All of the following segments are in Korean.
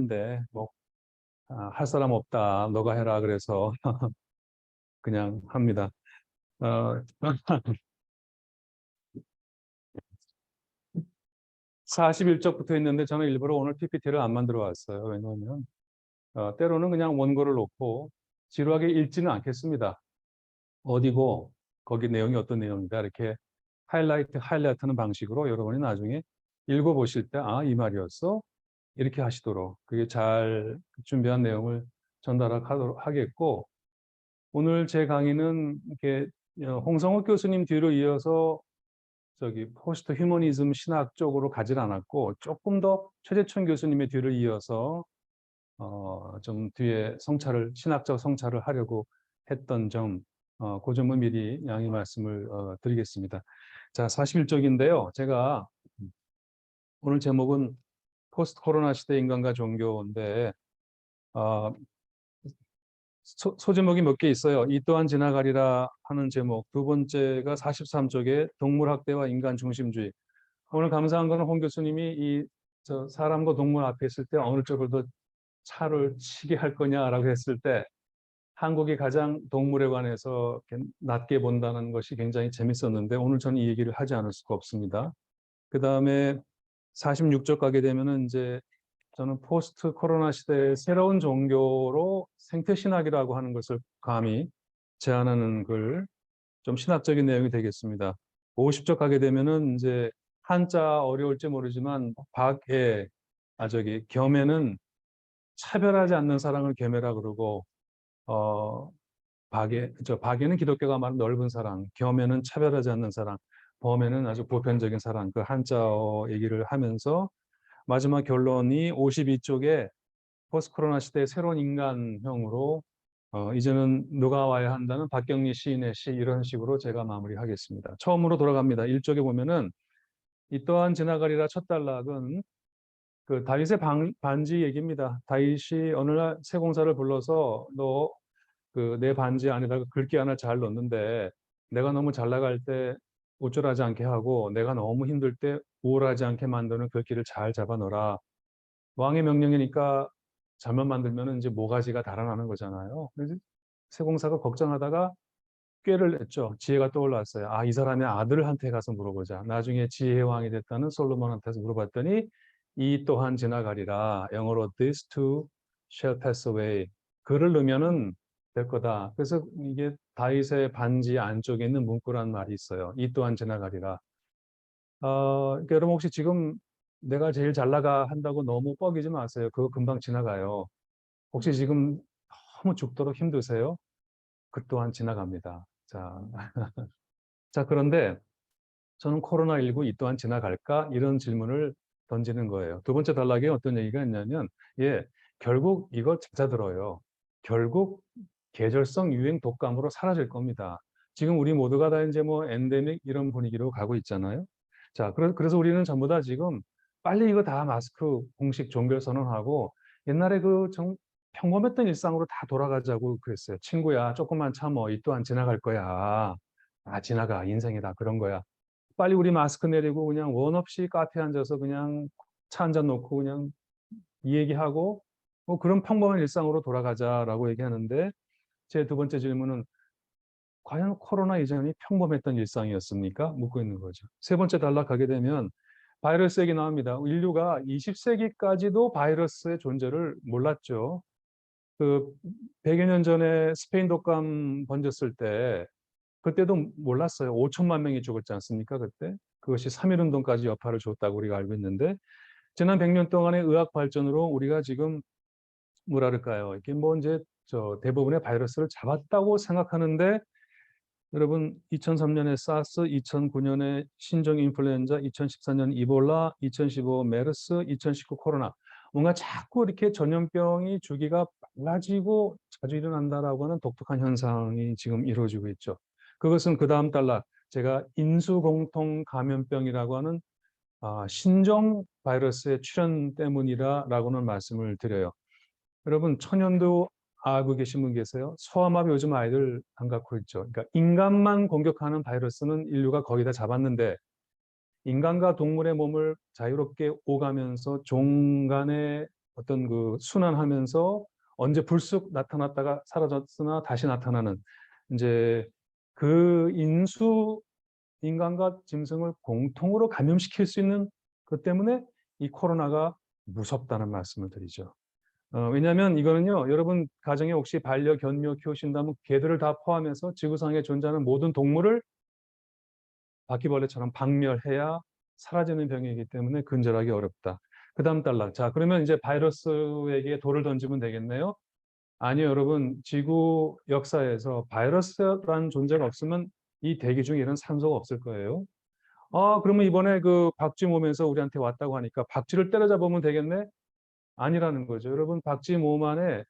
하는데 뭐 할 사람 없다. 너가 해라. 그래서 그냥 합니다. 어, 41쪽 붙어 있는데 저는 일부러 오늘 PPT를 안 만들어 왔어요. 왜냐하면 때로는 그냥 원고를 놓고 지루하게 읽지는 않겠습니다. 어디고 거기 내용이 어떤 내용이다 이렇게 하이라이트하는 방식으로 여러분이 나중에 읽어보실 때 아, 이 말이었어? 이렇게 하시도록 그게 잘 준비한 내용을 전달하도록 하겠고 오늘 제 강의는 이렇게 홍성욱 교수님 뒤로 이어서 저기 포스트 휴머니즘 신학 쪽으로 가질 않았고 조금 더 최재천 교수님의 뒤를 이어서 좀 뒤에 신학적 성찰을 하려고 했던 점, 그 점은 미리 양해 말씀을 드리겠습니다. 자, 41쪽인데요. 제가 오늘 제목은 포스트 코로나 시대 인간과 종교인데 어, 소제목이 몇 개 있어요. 이 또한 지나가리라 하는 제목. 두 번째가 43쪽에 동물학대와 인간 중심주의. 오늘 감사한 거는 홍 교수님이 저 사람과 동물 앞에 있을 때 어느 쪽을 더 차를 치게 할 거냐라고 했을 때 한국이 가장 동물에 관해서 낮게 본다는 것이 굉장히 재밌었는데 오늘 저는 이 얘기를 하지 않을 수가 없습니다. 그 다음에 46쪽 가게 되면은 이제 저는 포스트 코로나 시대의 새로운 종교로 생태신학이라고 하는 것을 감히 제안하는 글, 좀 신학적인 내용이 되겠습니다. 50쪽 가게 되면은 이제 한자 어려울지 모르지만 겸에는 차별하지 않는 사랑을 겸해라 그러고 박에는 기독교가 말하는 넓은 사랑, 겸에는 차별하지 않는 사랑, 범에는 아주 보편적인 사랑, 그 한자어 얘기를 하면서 마지막 결론이 52쪽에 포스트 코로나 시대의 새로운 인간형으로 이제는 누가 와야 한다는 박경리 시인의 시 이런 식으로 제가 마무리하겠습니다. 처음으로 돌아갑니다. 1쪽에 보면은 이 또한 지나가리라 첫 단락은 그 다윗의 반지 얘기입니다. 다윗이 어느 날 세공사를 불러서 너 그 내 반지 안에다가 글귀 하나 잘 넣는데 내가 너무 잘 나갈 때 우쭐하지 않게 하고 내가 너무 힘들 때 우울하지 않게 만드는 글귀를 잘 잡아 넣어라. 왕의 명령이니까 잘못 만들면 이제 모가지가 달아나는 거잖아요. 그래서 세공사가 걱정하다가 꾀를 냈죠. 지혜가 떠올랐어요. 아, 이 사람의 아들한테 가서 물어보자. 나중에 지혜의 왕이 됐다는 솔로몬한테서 물어봤더니 이 또한 지나가리라. 영어로 this too shall pass away. 그를 넣으면은 될 거다. 그래서 이게 다윗의 반지 안쪽에 있는 문구란 말이 있어요. 이 또한 지나가리라. 그러니까 여러분 혹시 지금 내가 제일 잘 나가 한다고 너무 뻐기지 마세요. 그거 금방 지나가요. 혹시 지금 너무 죽도록 힘드세요? 그 또한 지나갑니다. 자, 자, 그런데 저는 코로나19 이 또한 지나갈까? 이런 질문을 던지는 거예요. 두 번째 단락에 어떤 얘기가 있냐면, 예, 결국 이거 찾아들어요. 결국 계절성 유행 독감으로 사라질 겁니다. 지금 우리 모두가 다 이제 뭐 엔데믹 이런 분위기로 가고 있잖아요. 자, 그래서 우리는 전부 다 지금 빨리 이거 다 마스크 공식 종결 선언하고 옛날에 평범했던 일상으로 다 돌아가자고 그랬어요. 친구야, 조금만 참어. 이 또한 지나갈 거야. 아, 지나가. 인생이다. 그런 거야. 빨리 우리 마스크 내리고 그냥 원 없이 카페에 앉아서 그냥 차 한 잔 놓고 그냥 이 얘기하고 뭐 그런 평범한 일상으로 돌아가자라고 얘기하는데 제 두 번째 질문은 과연 코로나 이전이 평범했던 일상이었습니까? 묻고 있는 거죠. 세 번째 단락하게 되면 바이러스 얘기 나옵니다. 인류가 20세기까지도 바이러스의 존재를 몰랐죠. 그 100여 년 전에 스페인 독감 번졌을 때 그때도 몰랐어요. 5천만 명이 죽었지 않습니까? 그때 그것이 3.1운동까지 여파를 줬다고 우리가 알고 있는데 지난 100년 동안의 의학 발전으로 우리가 지금 뭐랄까요? 이게 뭐 이제 대부분의 바이러스를 잡았다고 생각하는데 여러분 2003년에 사스, 2009년에 신종 인플루엔자, 2014년 이볼라, 2015 메르스, 2019 코로나 뭔가 자꾸 이렇게 전염병이 주기가 빨라지고 자주 일어난다라고 하는 독특한 현상이 지금 이루어지고 있죠. 그것은 그 다음 단락 제가 인수공통 감염병이라고 하는 신종 바이러스의 출현 때문이라고는 말씀을 드려요. 여러분 천연두 알고 계신 분 계세요? 소아마비 요즘 아이들 안 갖고 있죠. 그러니까 인간만 공격하는 바이러스는 인류가 거의 다 잡았는데 인간과 동물의 몸을 자유롭게 오가면서 종 간의 어떤 그 순환하면서 언제 불쑥 나타났다가 사라졌으나 다시 나타나는 이제 그 인수 인간과 짐승을 공통으로 감염시킬 수 있는 것 때문에 이 코로나가 무섭다는 말씀을 드리죠. 왜냐하면 이거는요, 여러분 가정에 혹시 반려견묘 키우신다면 개들을 다 포함해서 지구상에 존재하는 모든 동물을 바퀴벌레처럼 박멸해야 사라지는 병이기 때문에 근절하기 어렵다. 그 다음 단락. 자, 그러면 이제 바이러스에게 돌을 던지면 되겠네요. 아니요, 여러분. 지구 역사에서 바이러스라는 존재가 없으면 이 대기 중에 이런 산소가 없을 거예요. 그러면 이번에 그 박쥐 몸에서 우리한테 왔다고 하니까 박쥐를 때려잡으면 되겠네? 아니라는 거죠. 여러분, 박쥐 몸 안에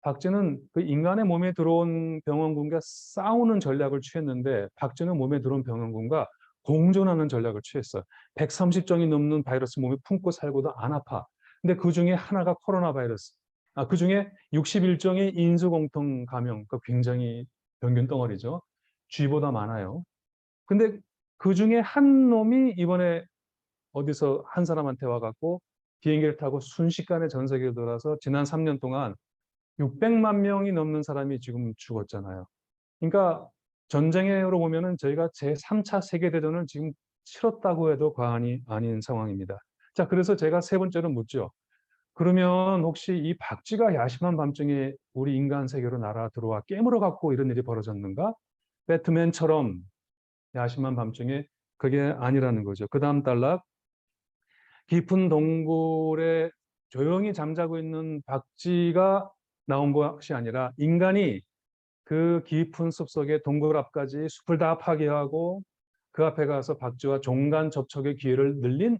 박쥐는 그 인간의 몸에 들어온 병원군과 싸우는 전략을 취했는데 박쥐는 몸에 들어온 병원군과 공존하는 전략을 취했어요. 130종이 넘는 바이러스 몸에 품고 살고도 안 아파. 근데 그 중에 하나가 코로나 바이러스. 그 중에 61종의 인수공통 감염, 그 굉장히 병균 덩어리죠. 쥐보다 많아요. 근데 그 중에 한 놈이 이번에 어디서 한 사람한테 와갖고 비행기를 타고 순식간에 전 세계를 돌아서 지난 3년 동안 600만 명이 넘는 사람이 지금 죽었잖아요. 그러니까 전쟁으로 보면은 저희가 제3차 세계대전을 지금 치렀다고 해도 과언이 아닌 상황입니다. 자, 그래서 제가 세 번째로 묻죠. 그러면 혹시 이 박쥐가 야심한 밤중에 우리 인간 세계로 날아 들어와 깨물어 갖고 이런 일이 벌어졌는가? 배트맨처럼 야심한 밤중에 그게 아니라는 거죠. 그 다음 단락. 깊은 동굴에 조용히 잠자고 있는 박쥐가 나온 것이 아니라 인간이 그 깊은 숲속에 동굴 앞까지 숲을 다 파괴하고 그 앞에 가서 박쥐와 종간 접촉의 기회를 늘린,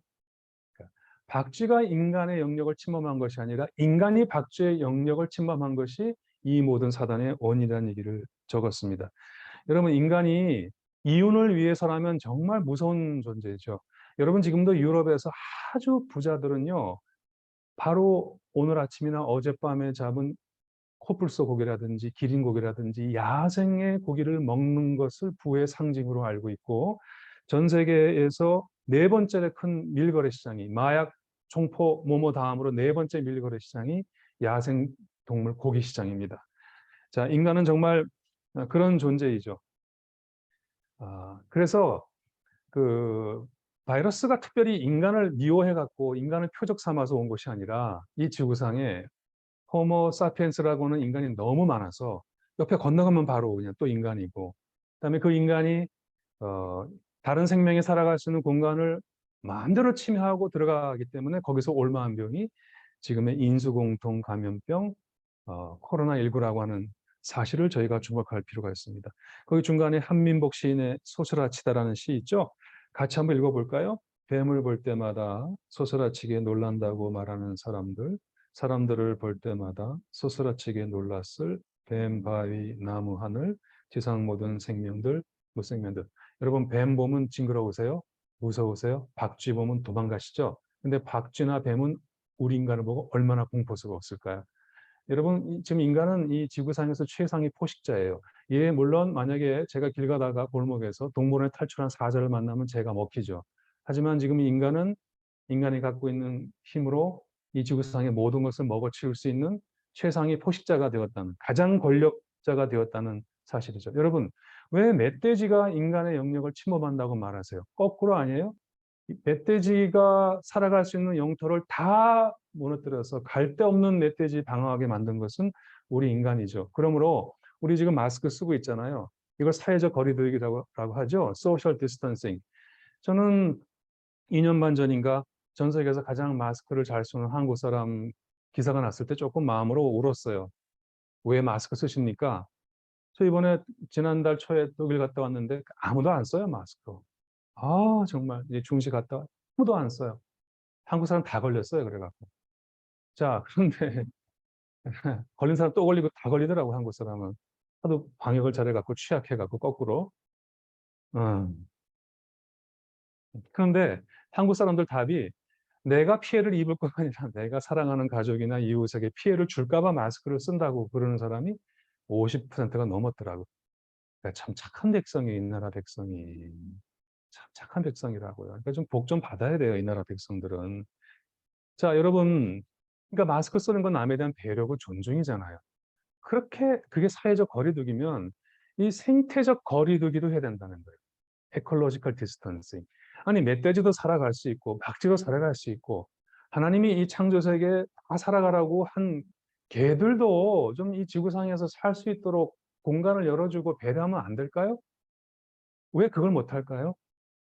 박쥐가 인간의 영역을 침범한 것이 아니라 인간이 박쥐의 영역을 침범한 것이 이 모든 사단의 원인이라는 얘기를 적었습니다. 여러분, 인간이 이윤을 위해서라면 정말 무서운 존재죠. 여러분, 지금도 유럽에서 아주 부자들은요, 바로 오늘 아침이나 어젯밤에 잡은 코뿔소 고기라든지 기린 고기라든지 야생의 고기를 먹는 것을 부의 상징으로 알고 있고, 전 세계에서 네 번째 큰 밀거래 시장이, 마약, 총포, 모모 다음으로 네 번째 밀거래 시장이 야생 동물 고기 시장입니다. 자, 인간은 정말 그런 존재이죠. 그래서 그 바이러스가 특별히 인간을 미워해 갖고 인간을 표적 삼아서 온 것이 아니라 이 지구상에 호모 사피엔스라고는 인간이 너무 많아서 옆에 건너가면 바로 그냥 또 인간이고, 그다음에 그 인간이 어, 다른 생명이 살아갈 수 있는 공간을 마음대로 침해하고 들어가기 때문에 거기서 옮아한 병이 지금의 인수공통 감염병 코로나19라고 하는 사실을 저희가 주목할 필요가 있습니다. 거기 중간에 한민복 시인의 소스라치다라는 시 있죠? 같이 한번 읽어볼까요? 뱀을 볼 때마다 소스라치게 놀란다고 말하는 사람들, 사람들을 볼 때마다 소스라치게 놀랐을 뱀, 바위, 나무, 하늘, 지상 모든 생명들, 무생명들. 여러분, 뱀 보면 징그러우세요? 무서우세요? 박쥐 보면 도망가시죠? 근데 박쥐나 뱀은 우리 인간을 보고 얼마나 공포스러웠을까요? 여러분, 지금 인간은 이 지구상에서 최상의 포식자예요. 예, 물론 만약에 제가 길 가다가 골목에서 동물원에 탈출한 사자를 만나면 제가 먹히죠. 하지만 지금 인간은 인간이 갖고 있는 힘으로 이 지구상의 모든 것을 먹어치울 수 있는 최상의 포식자가 되었다는, 가장 권력자가 되었다는 사실이죠. 여러분, 왜 멧돼지가 인간의 영역을 침범한다고 말하세요? 거꾸로 아니에요? 멧돼지가 살아갈 수 있는 영토를 다 무너뜨려서 갈 데 없는 멧돼지 방어하게 만든 것은 우리 인간이죠. 그러므로 우리 지금 마스크 쓰고 있잖아요. 이걸 사회적 거리두기라고 하죠. 소셜 디스턴싱. 저는 2년 반 전인가 전 세계에서 가장 마스크를 잘 쓰는 한국 사람 기사가 났을 때 조금 마음으로 울었어요. 왜 마스크 쓰십니까? 저 이번에 지난달 초에 독일 갔다 왔는데 아무도 안 써요, 마스크. 정말 이제 중시 갔다 아무도 안 써요. 한국 사람 다 걸렸어요, 그래갖고. 자, 그런데 걸린 사람 또 걸리고 다 걸리더라고, 한국 사람은. 하도 방역을 잘해갖고 취약해갖고 거꾸로. 음. 그런데 한국 사람들 답이 내가 피해를 입을 것 아니라 내가 사랑하는 가족이나 이웃에게 피해를 줄까 봐 마스크를 쓴다고 그러는 사람이 50%가 넘었더라고. 그러니까 참 착한 백성이, 이 나라 백성이. 참 착한 백성이라고요. 그러니까 좀 복 좀 받아야 돼요, 이 나라 백성들은. 자, 여러분, 그러니까 마스크 쓰는 건 남에 대한 배려고 존중이잖아요. 그게 사회적 거리두기면 이 생태적 거리두기도 해야 된다는 거예요. 에콜로지컬 디스턴싱. 아니 멧돼지도 살아갈 수 있고 박쥐도 살아갈 수 있고 하나님이 이 창조 세계에 다 살아가라고 한 개들도 좀 이 지구상에서 살 수 있도록 공간을 열어주고 배려하면 안 될까요? 왜 그걸 못할까요?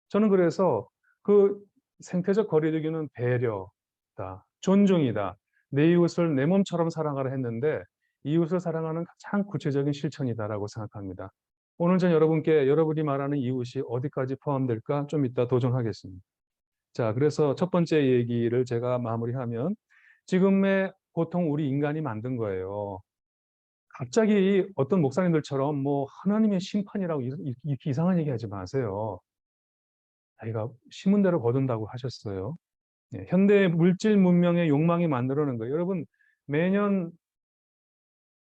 저는 그래서 그 생태적 거리두기는 배려다, 존중이다. 내 이웃을 내 몸처럼 사랑하라 했는데 이웃을 사랑하는 가장 구체적인 실천이다라고 생각합니다. 오늘 전 여러분께 여러분이 말하는 이웃이 어디까지 포함될까 좀 이따 도전하겠습니다. 자, 그래서 첫 번째 얘기를 제가 마무리하면 지금의 고통 우리 인간이 만든 거예요. 갑자기 어떤 목사님들처럼 뭐 하나님의 심판이라고 이렇게 이상한 얘기 하지 마세요. 자기가 심은대로 거둔다고 하셨어요. 예, 현대 물질 문명의 욕망이 만들어낸 거예요. 여러분 매년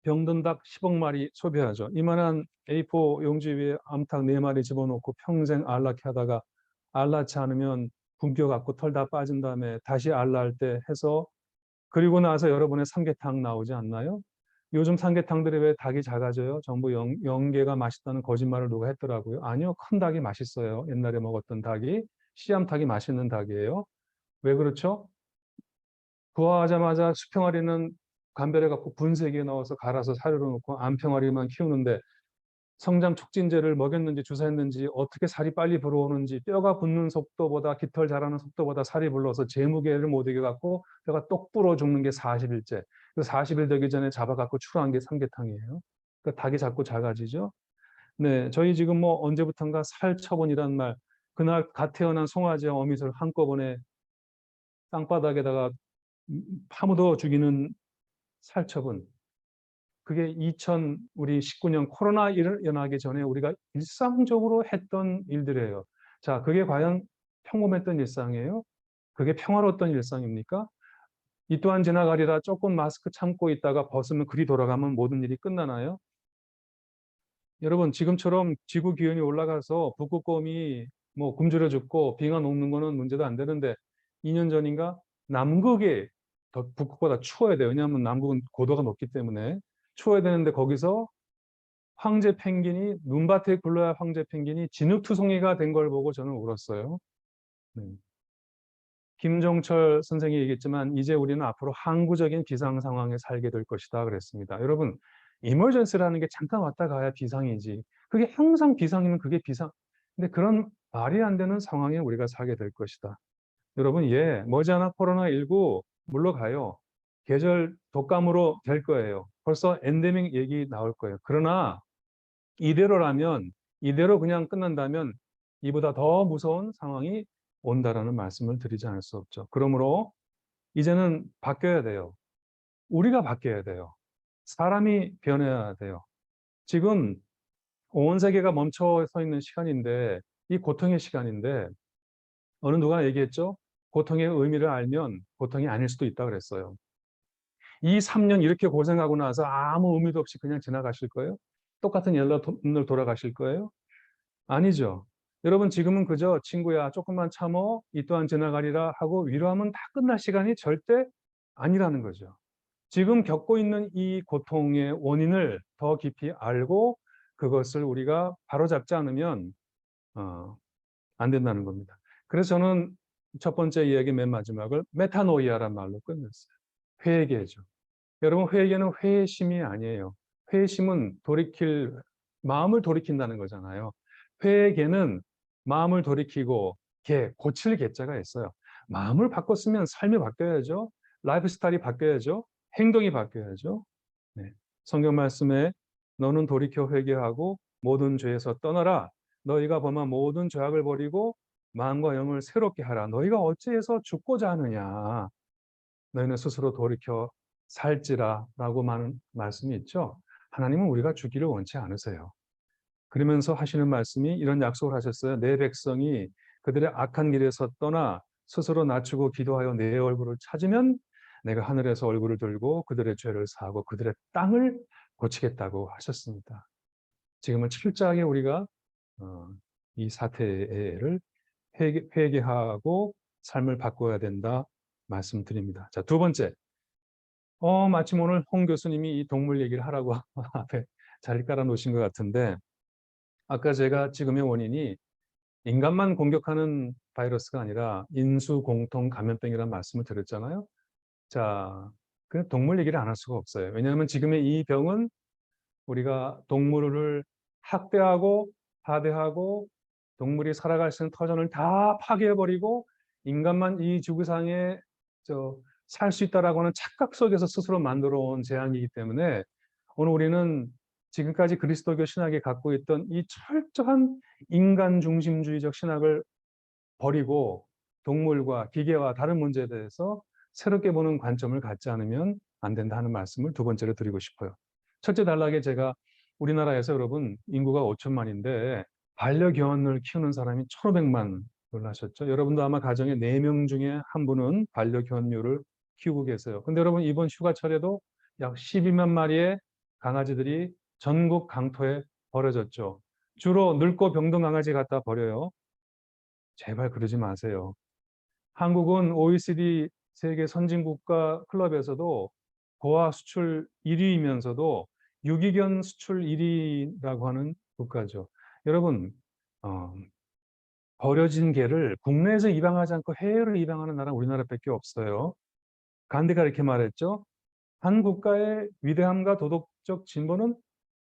병든 닭 10억 마리 소비하죠. 이만한 A4 용지 위에 암탉 4마리 집어넣고 평생 알라케 하다가 알라치 않으면 굶겨 갖고 털 다 빠진 다음에 다시 알라할 때 해서 그리고 나서 여러분의 삼계탕 나오지 않나요? 요즘 삼계탕들이 왜 닭이 작아져요? 전부 영계가 맛있다는 거짓말을 누가 했더라고요. 아니요, 큰 닭이 맛있어요. 옛날에 먹었던 닭이 씨암탉이 맛있는 닭이에요. 왜 그렇죠? 부화하자마자 수평아리는 감별해 갖고 분쇄기에 넣어서 갈아서 사료로 넣고 암평아리만 키우는데 성장 촉진제를 먹였는지 주사했는지 어떻게 살이 빨리 불어오는지 뼈가 붙는 속도보다 깃털 자라는 속도보다 살이 불러서 재무게를 못 이겨 갖고 뼈가 똑 불어 죽는 게 40일째. 그 40일 되기 전에 잡아 갖고 출하한 게 삼계탕이에요. 그러니까 닭이 자꾸 작아지죠. 네, 저희 지금 뭐 언제부턴가 살처분이란 말, 그날 갓 태어난 송아지와 어미를 한꺼번에 땅바닥에다가 파묻어 죽이는 살처분. 그게 2019년 코로나 일어나기 전에 우리가 일상적으로 했던 일들이에요. 자, 그게 과연 평범했던 일상이에요? 그게 평화로웠던 일상입니까? 이 또한 지나가리라 조금 마스크 참고 있다가 벗으면 그리 돌아가면 모든 일이 끝나나요? 여러분 지금처럼 지구 기온이 올라가서 북극곰이 뭐 굶주려 죽고 비가 녹는 거는 문제도 안 되는데 2년 전인가 남극이 더 북극보다 추워야 돼요. 왜냐하면 남극은 고도가 높기 때문에 추워야 되는데 거기서 황제 펭귄이 눈밭에 굴러야 황제 펭귄이 진흙투성이가 된 걸 보고 저는 울었어요. 네. 김종철 선생이 얘기했지만 이제 우리는 앞으로 항구적인 비상 상황에 살게 될 것이다 그랬습니다. 여러분 이머전스라는 게 잠깐 왔다 가야 비상이지. 그게 항상 비상이면 그게 비상. 근데 그런 말이 안 되는 상황에 우리가 살게 될 것이다. 여러분 예, 머지않아 코로나19 물러가요. 계절 독감으로 될 거예요. 벌써 엔데믹 얘기 나올 거예요. 그러나 이대로라면 이대로 그냥 끝난다면 이보다 더 무서운 상황이 온다라는 말씀을 드리지 않을 수 없죠. 그러므로 이제는 바뀌어야 돼요. 우리가 바뀌어야 돼요. 사람이 변해야 돼요. 지금 온 세계가 멈춰 서 있는 시간인데 이 고통의 시간인데 어느 누가 얘기했죠? 고통의 의미를 알면 고통이 아닐 수도 있다 그랬어요. 이 3년 이렇게 고생하고 나서 아무 의미도 없이 그냥 지나가실 거예요? 똑같은 연락을 돌아가실 거예요? 아니죠. 여러분 지금은 그저 친구야 조금만 참어 이 또한 지나가리라 하고 위로하면 다 끝날 시간이 절대 아니라는 거죠. 지금 겪고 있는 이 고통의 원인을 더 깊이 알고 그것을 우리가 바로잡지 않으면 안 된다는 겁니다. 그래서 저는 첫 번째 이야기 맨 마지막을 메타노이아란 말로 끝냈어요. 회개죠. 여러분 회개는 회심이 아니에요. 회심은 마음을 돌이킨다는 거잖아요. 회개는 마음을 돌이키고 고칠 개자가 있어요. 마음을 바꿨으면 삶이 바뀌어야죠. 라이프 스타일이 바뀌어야죠. 행동이 바뀌어야죠. 네. 성경 말씀에 너는 돌이켜 회개하고 모든 죄에서 떠나라. 너희가 범한 모든 죄악을 버리고 마음과 영을 새롭게 하라. 너희가 어찌해서 죽고자 하느냐. 너희는 스스로 돌이켜 살지라라고 하는 말씀이 있죠. 하나님은 우리가 죽기를 원치 않으세요. 그러면서 하시는 말씀이 이런 약속을 하셨어요. 내 백성이 그들의 악한 길에서 떠나 스스로 낮추고 기도하여 내 얼굴을 찾으면 내가 하늘에서 얼굴을 들고 그들의 죄를 사하고 그들의 땅을 고치겠다고 하셨습니다. 지금은 철저하게 우리가 이 사태를 회개하고 삶을 바꿔야 된다 말씀드립니다. 자, 두 번째, 마침 오늘 홍 교수님이 이 동물 얘기를 하라고 앞에 자리 깔아 놓으신 것 같은데, 아까 제가 지금의 원인이 인간만 공격하는 바이러스가 아니라 인수 공통 감염병이라는 말씀을 드렸잖아요. 자, 그 동물 얘기를 안 할 수가 없어요. 왜냐하면 지금의 이 병은 우리가 동물을 학대하고 하대하고 동물이 살아갈 수 있는 터전을 다 파괴해버리고 인간만 이 지구상에 살 수 있다라고 하는 착각 속에서 스스로 만들어 온 재앙이기 때문에 오늘 우리는 지금까지 그리스도교 신학이 갖고 있던 이 철저한 인간 중심주의적 신학을 버리고 동물과 기계와 다른 문제에 대해서 새롭게 보는 관점을 갖지 않으면 안 된다 하는 말씀을 두 번째로 드리고 싶어요. 첫째 단락에 제가 우리나라에서 여러분 인구가 5천만인데 반려견을 키우는 사람이 1,500만 놀라셨죠? 여러분도 아마 가정에 4명 중에 한 분은 반려견류를 키우고 계세요. 근데 여러분 이번 휴가철에도 약 12만 마리의 강아지들이 전국 강토에 버려졌죠. 주로 늙고 병든 강아지 갖다 버려요. 제발 그러지 마세요. 한국은 OECD 세계 선진국가 클럽에서도 고아 수출 1위이면서도 유기견 수출 1위라고 하는 국가죠. 여러분, 어, 버려진 개를 국내에서 입양하지 않고 해외로 입양하는 나라 우리나라밖에 없어요. 간디가 이렇게 말했죠. 한 국가의 위대함과 도덕적 진보는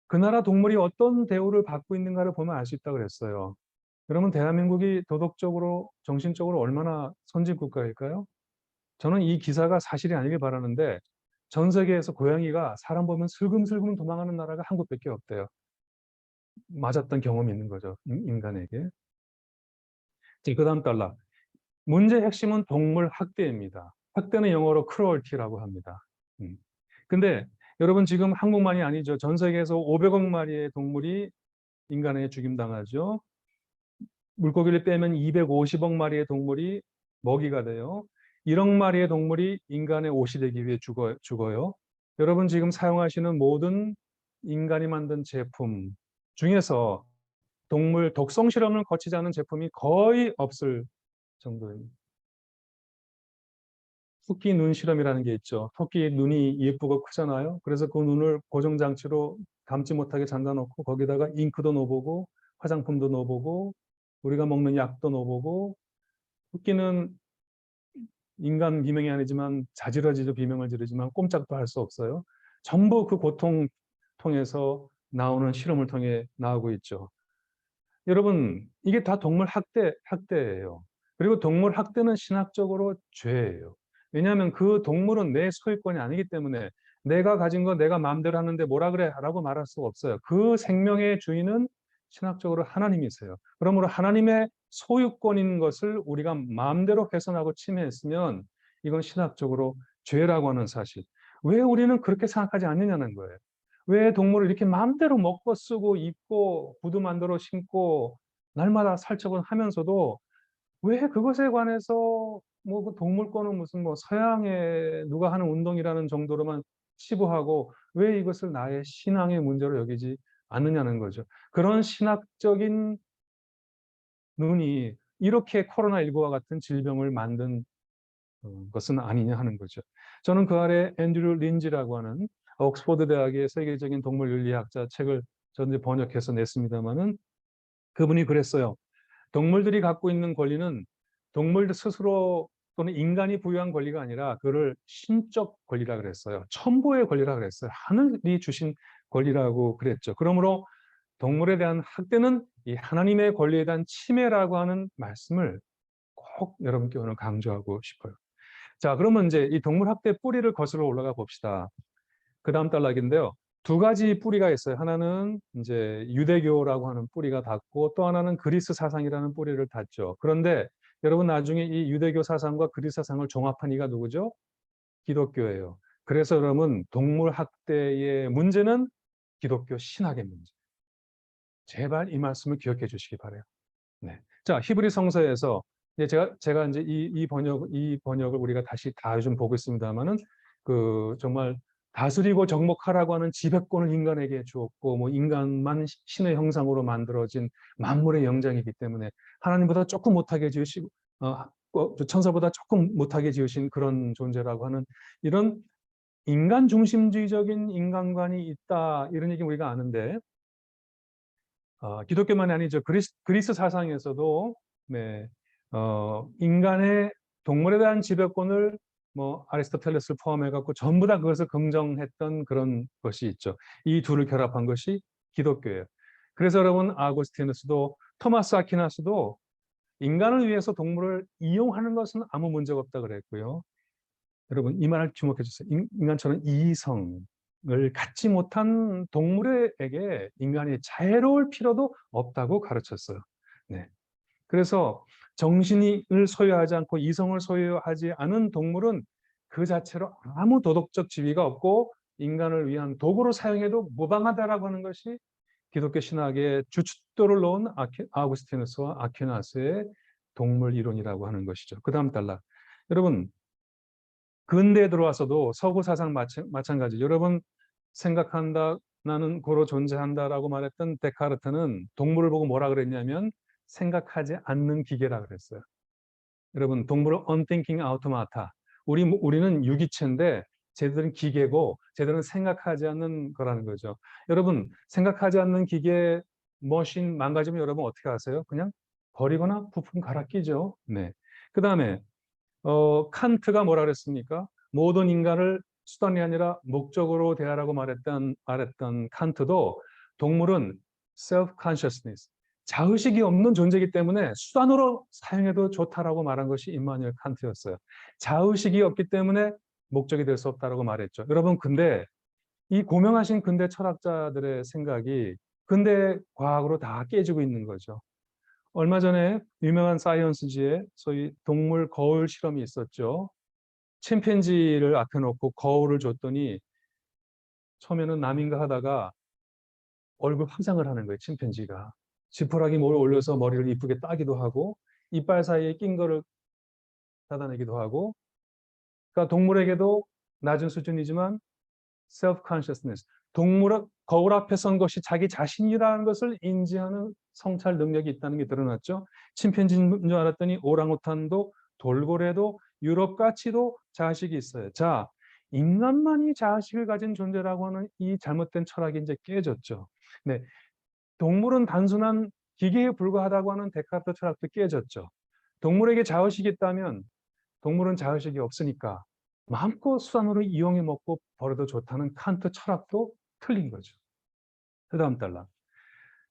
그 나라 동물이 어떤 대우를 받고 있는가를 보면 알 수 있다고 그랬어요. 그러면 대한민국이 도덕적으로, 정신적으로 얼마나 선진 국가일까요? 저는 이 기사가 사실이 아니길 바라는데 전 세계에서 고양이가 사람 보면 슬금슬금 도망가는 나라가 한국밖에 없대요. 맞았던 경험이 있는 거죠, 인간에게. 그 다음 달라. 문제의 핵심은 동물 학대입니다. 학대는 영어로 cruelty라고 합니다. 근데 여러분 지금 한국만이 아니죠. 전 세계에서 500억 마리의 동물이 인간에게 죽임당하죠. 물고기를 빼면 250억 마리의 동물이 먹이가 돼요. 1억 마리의 동물이 인간의 옷이 되기 위해 죽어요. 여러분 지금 사용하시는 모든 인간이 만든 제품 중에서 동물 독성 실험을 거치지 않은 제품이 거의 없을 정도입니다. 토끼 눈 실험이라는 게 있죠. 토끼 눈이 예쁘고 크잖아요. 그래서 그 눈을 고정장치로 감지 못하게 잠가 놓고 거기다가 잉크도 넣어보고 화장품도 넣어보고 우리가 먹는 약도 넣어보고 토끼는 인간 비명이 아니지만 자지러지죠. 비명을 지르지만 꼼짝도 할 수 없어요. 전부 그 고통 통해서 나오는 실험을 통해 나오고 있죠. 여러분, 이게 다 동물 학대예요. 그리고 동물 학대는 신학적으로 죄예요. 왜냐하면 그 동물은 내 소유권이 아니기 때문에 내가 가진 거 내가 마음대로 하는데 뭐라 그래? 라고 말할 수가 없어요. 그 생명의 주인은 신학적으로 하나님이세요. 그러므로 하나님의 소유권인 것을 우리가 마음대로 훼손하고 침해했으면 이건 신학적으로 죄라고 하는 사실. 왜 우리는 그렇게 생각하지 않느냐는 거예요. 왜 동물을 이렇게 마음대로 먹고 쓰고 입고 구두 만들어 신고 날마다 살처분 하면서도 왜 그것에 관해서 뭐 그 동물권은 무슨 뭐 서양에 누가 하는 운동이라는 정도로만 치부하고 왜 이것을 나의 신앙의 문제로 여기지 않느냐는 거죠. 그런 신학적인 눈이 이렇게 코로나19와 같은 질병을 만든 것은 아니냐 하는 거죠. 저는 그 아래 앤드류 린지라고 하는 옥스퍼드 대학의 세계적인 동물 윤리학자 책을 저는 번역해서 냈습니다마는 그분이 그랬어요. 동물들이 갖고 있는 권리는 동물들 스스로 또는 인간이 부여한 권리가 아니라 그를 신적 권리라 그랬어요. 천부의 권리라 그랬어요. 하늘이 주신 권리라고 그랬죠. 그러므로 동물에 대한 학대는 이 하나님의 권리에 대한 침해라고 하는 말씀을 꼭 여러분께 오늘 강조하고 싶어요. 자, 그러면 이제 이 동물 학대 뿌리를 거슬러 올라가 봅시다. 그 다음 단락인데요. 두 가지 뿌리가 있어요. 하나는 이제 유대교라고 하는 뿌리가 닿고 또 하나는 그리스 사상이라는 뿌리를 닿죠. 그런데 여러분 나중에 이 유대교 사상과 그리스 사상을 종합한 이가 누구죠? 기독교예요. 그래서 여러분 동물 학대의 문제는 기독교 신학의 문제. 제발 이 말씀을 기억해 주시기 바래요. 네. 자, 히브리 성서에서 이제 제가 이제 이 번역을 우리가 다시 다 요즘 보고 있습니다만은 그 정말 다스리고 정복하라고 하는 지배권을 인간에게 주었고 뭐 인간만 신의 형상으로 만들어진 만물의 영장이기 때문에 하나님보다 조금 못하게 지으시고 천사보다 조금 못하게 지으신 그런 존재라고 하는 이런 인간 중심주의적인 인간관이 있다 이런 얘기 우리가 아는데 기독교만이 아니죠. 그리스 사상에서도 네, 인간의 동물에 대한 지배권을 뭐 아리스토텔레스를 포함해갖고 전부 다 그것을 긍정했던 그런 것이 있죠. 이 둘을 결합한 것이 기독교예요. 그래서 여러분 아구스티누스도 토마스 아퀴나스도 인간을 위해서 동물을 이용하는 것은 아무 문제가 없다 그랬고요. 여러분 이 말을 주목해 주세요. 인간처럼 이성을 갖지 못한 동물에게 인간이 자애로울 필요도 없다고 가르쳤어요. 네. 그래서 정신을 소유하지 않고 이성을 소유하지 않은 동물은 그 자체로 아무 도덕적 지위가 없고 인간을 위한 도구로 사용해도 무방하다라고 하는 것이 기독교 신학의 주춧돌을 놓은 아우구스티누스와 아퀴나스의 동물 이론이라고 하는 것이죠. 그 다음 단락. 여러분 근대에 들어와서도 서구 사상 마찬가지. 여러분 생각한다, 나는 고로 존재한다라고 말했던 데카르트는 동물을 보고 뭐라 그랬냐면 생각하지 않는 기계라 그랬어요. 여러분 동물을 unthinking automata. 우리는 유기체인데 쟤들은 기계고 쟤들은 생각하지 않는 거라는 거죠. 여러분 생각하지 않는 기계 머신 망가지면 여러분 어떻게 하세요? 그냥 버리거나 부품 갈아 끼죠. 네. 그다음에 칸트가 뭐라 그랬습니까? 모든 인간을 수단이 아니라 목적으로 대하라고 말했던 칸트도 동물은 self-consciousness, 자의식이 없는 존재이기 때문에 수단으로 사용해도 좋다라고 말한 것이 임마누엘 칸트였어요. 자의식이 없기 때문에 목적이 될 수 없다라고 말했죠. 여러분, 근데 이 고명하신 근대 철학자들의 생각이 근대 과학으로 다 깨지고 있는 거죠. 얼마 전에 유명한 사이언스지에 소위 동물 거울 실험이 있었죠. 침팬지를 앞에 놓고 거울을 줬더니 처음에는 남인가 하다가 얼굴 화장을 하는 거예요, 침팬지가. 지푸라기 뭘 올려서 머리를 이쁘게 따기도 하고 이빨 사이에 낀 거를 닫아내기도 하고, 그러니까 동물에게도 낮은 수준이지만 self-consciousness, 동물 거울 앞에 선 것이 자기 자신이라는 것을 인지하는 성찰 능력이 있다는 게 드러났죠. 침팬지인 줄 알았더니 오랑우탄도 돌고래도 유럽까지도 자아식이 있어요. 자, 인간만이 자아식을 가진 존재라고 하는 이 잘못된 철학이 이제 깨졌죠. 네, 동물은 단순한 기계에 불과하다고 하는 데카르트 철학도 깨졌죠. 동물에게 자아식이 있다면 동물은 자의식이 없으니까 마음껏 수단으로 이용해 먹고 버려도 좋다는 칸트 철학도 틀린 거죠. 그 다음 달라.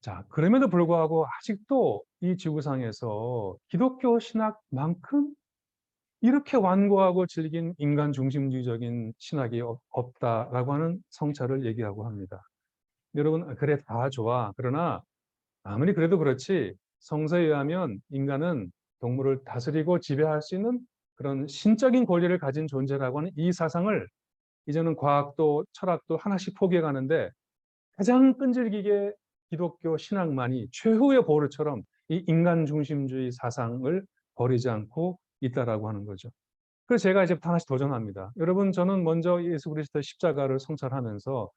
자, 그럼에도 불구하고 아직도 이 지구상에서 기독교 신학만큼 이렇게 완고하고 질긴 인간 중심주의적인 신학이 없다라고 하는 성찰을 얘기하고 합니다. 여러분, 그래, 다 좋아. 그러나 아무리 그래도 그렇지 성서에 의하면 인간은 동물을 다스리고 지배할 수 있는 그런 신적인 권리를 가진 존재라고 하는 이 사상을 이제는 과학도 철학도 하나씩 포기해가는데 가장 끈질기게 기독교 신학만이 최후의 보루처럼 이 인간 중심주의 사상을 버리지 않고 있다라고 하는 거죠. 그래서 제가 이제부터 하나씩 도전합니다. 여러분, 저는 먼저 예수 그리스도의 십자가를 성찰하면서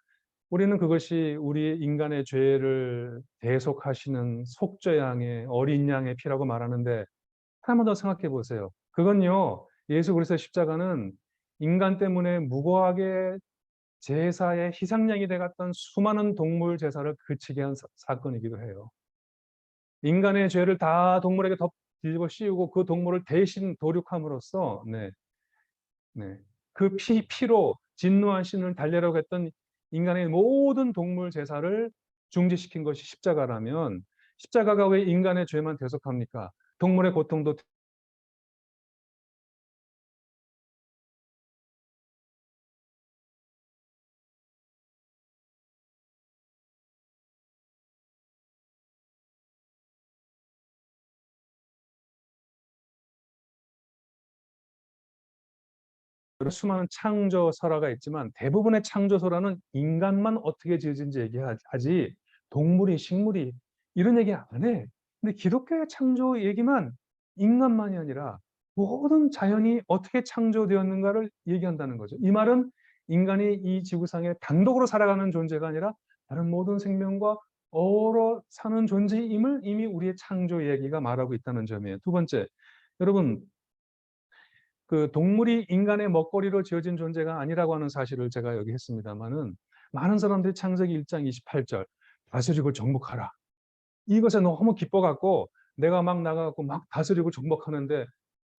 우리는 그것이 우리 인간의 죄를 대속하시는 속죄양의 어린 양의 피라고 말하는데 하나만 더 생각해 보세요. 그건요, 예수 그리스도의 십자가는 인간 때문에 무고하게 제사의 희생양이 돼갔던 수많은 동물 제사를 그치게 한 사건이기도 해요. 인간의 죄를 다 동물에게 뒤집어 씌우고 그 동물을 대신 도륙함으로써 그 피로 진노한 신을 달래라고 했던 인간의 모든 동물 제사를 중지시킨 것이 십자가라면 십자가가 왜 인간의 죄만 대속합니까? 동물의 고통도 수많은 창조 설화가 있지만 대부분의 창조설화는 인간만 어떻게 지어진지 얘기하지 동물이 식물이 이런 얘기 안 해. 근데 기독교의 창조 얘기만 인간만이 아니라 모든 자연이 어떻게 창조되었는가를 얘기한다는 거죠. 이 말은 인간이 이 지구상에 단독으로 살아가는 존재가 아니라 다른 모든 생명과 어우러 사는 존재임을 이미 우리의 창조 얘기가 말하고 있다는 점이에요. 두 번째, 여러분 그 동물이 인간의 먹거리로 지어진 존재가 아니라고 하는 사실을 제가 여기 했습니다만은 많은 사람들이 창세기 1장 28절 다스리고 정복하라. 이것에 너무 기뻐갖고 내가 막 나가갖고 막 다스리고 정복하는데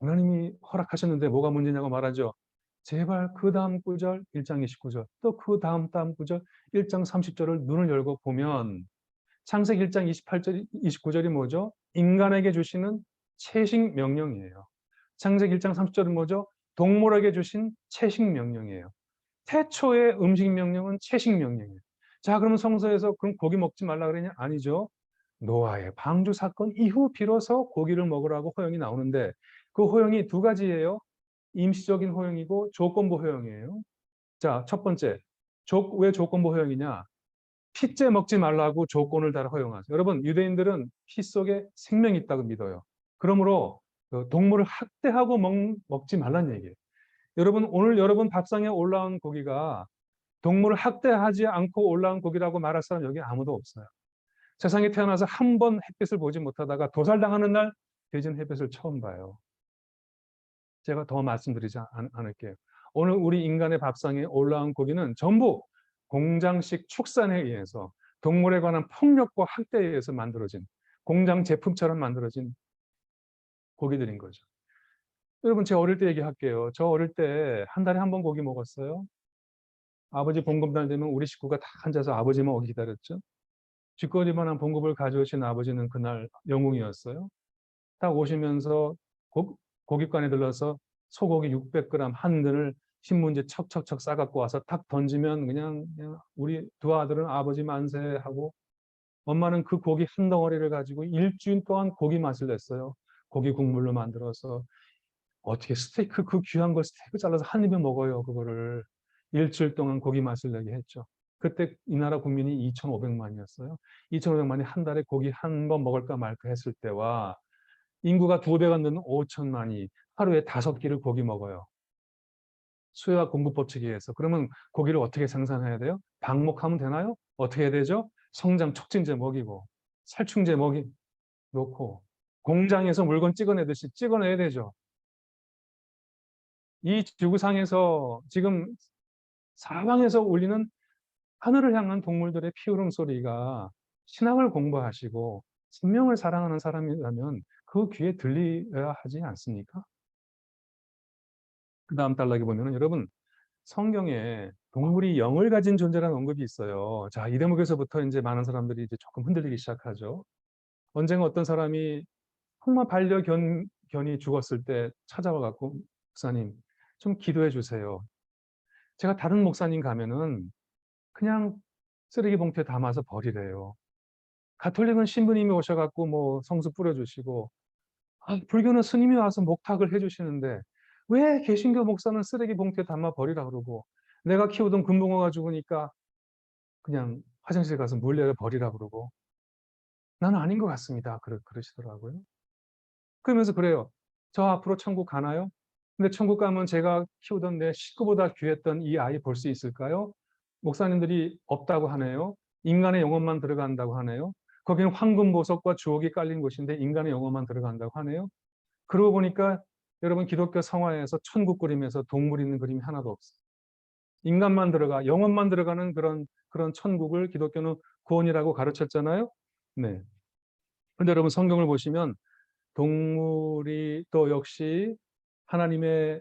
하나님이 허락하셨는데 뭐가 문제냐고 말하죠. 제발 그 다음 구절 1장 29절 또 그 다음 구절 1장 30절을 눈을 열고 보면 창세기 1장 28절 29절이 뭐죠? 인간에게 주시는 채식 명령이에요. 창세기 1장 30절은 뭐죠? 동물에게 주신 채식 명령이에요. 태초의 음식 명령은 채식 명령이에요. 자, 그러면 성서에서 그럼 고기 먹지 말라 그러냐? 아니죠. 노아의 방주 사건 이후 비로소 고기를 먹으라고 허용이 나오는데 그 허용이 두 가지예요. 임시적인 허용이고 조건부 허용이에요. 자, 첫 번째. 왜 조건부 허용이냐? 피째 먹지 말라고 조건을 달아 허용하세요. 여러분, 유대인들은 피 속에 생명이 있다고 믿어요. 그러므로 동물을 학대하고 먹지 말란 얘기예요. 여러분, 오늘 여러분 밥상에 올라온 고기가 동물을 학대하지 않고 올라온 고기라고 말할 사람 여기 아무도 없어요. 세상에 태어나서 한 번 햇빛을 보지 못하다가 도살당하는 날 돼지는 햇빛을 처음 봐요. 제가 더 말씀드리지 않을게요. 오늘 우리 인간의 밥상에 올라온 고기는 전부 공장식 축산에 의해서 동물에 관한 폭력과 학대에 의해서 만들어진 공장 제품처럼 만들어진 고기들인 거죠. 여러분, 제 어릴 때 얘기할게요. 저 어릴 때 한 달에 한 번 고기 먹었어요. 아버지 봉급날 되면 우리 식구가 다 앉아서 아버지만 오기 기다렸죠. 쥐꼬리만한 봉급을 가져오신 아버지는 그날 영웅이었어요. 딱 오시면서 고깃관에 들러서 소고기 600g 한 근을 신문지에 척척척 싸갖고 와서 탁 던지면 그냥 우리 두 아들은 아버지 만세하고 엄마는 그 고기 한 덩어리를 가지고 일주일 동안 고기 맛을 냈어요. 고기 국물로 만들어서 어떻게 스테이크 그 귀한 걸 스테이크 잘라서 한 입에 먹어요. 그거를 일주일 동안 고기 맛을 내게 했죠. 그때 이 나라 국민이 2,500만이었어요. 2,500만이 한 달에 고기 한 번 먹을까 말까 했을 때와 인구가 2배가 넘는 5천만이 하루에 5끼를 고기 먹어요. 수요와 공급 법칙에 의해서. 그러면 고기를 어떻게 생산해야 돼요? 방목하면 되나요? 어떻게 해야 되죠? 성장 촉진제 먹이고 살충제 놓고 공장에서 물건 찍어내듯이 찍어내야 되죠. 이 지구상에서 지금 사방에서 울리는 하늘을 향한 동물들의 피울음 소리가 신앙을 공부하시고 생명을 사랑하는 사람이라면 그 귀에 들려야 하지 않습니까? 그 다음 단락에 보면은 여러분 성경에 동물이 영을 가진 존재라는 언급이 있어요. 자, 이 대목에서부터 이제 많은 사람들이 이제 조금 흔들리기 시작하죠. 언젠가 어떤 사람이 정말 반려견이 죽었을 때 찾아와 갖고 목사님 좀 기도해 주세요. 제가 다른 목사님 가면은 그냥 쓰레기 봉투에 담아서 버리래요. 가톨릭은 신부님이 오셔갖고 뭐 성수 뿌려주시고, 불교는 스님이 와서 목탁을 해주시는데, 왜 개신교 목사는 쓰레기 봉투에 담아 버리라 그러고, 내가 키우던 금붕어가 죽으니까 그냥 화장실 가서 물 내려 버리라 그러고, 나는 아닌 것 같습니다. 그러시더라고요. 그러면서 그래요. 저 앞으로 천국 가나요? 근데 천국 가면 제가 키우던 내 식구보다 귀했던 이 아이 볼 수 있을까요? 목사님들이 없다고 하네요. 인간의 영혼만 들어간다고 하네요. 거기는 황금 보석과 주옥이 깔린 곳인데 인간의 영혼만 들어간다고 하네요. 그러고 보니까 여러분 기독교 성화에서 천국 그림에서 동물 있는 그림이 하나도 없어요. 인간만 들어가, 영혼만 들어가는 그런 천국을 기독교는 구원이라고 가르쳤잖아요. 네. 근데 여러분 성경을 보시면 동물이 또 역시 하나님의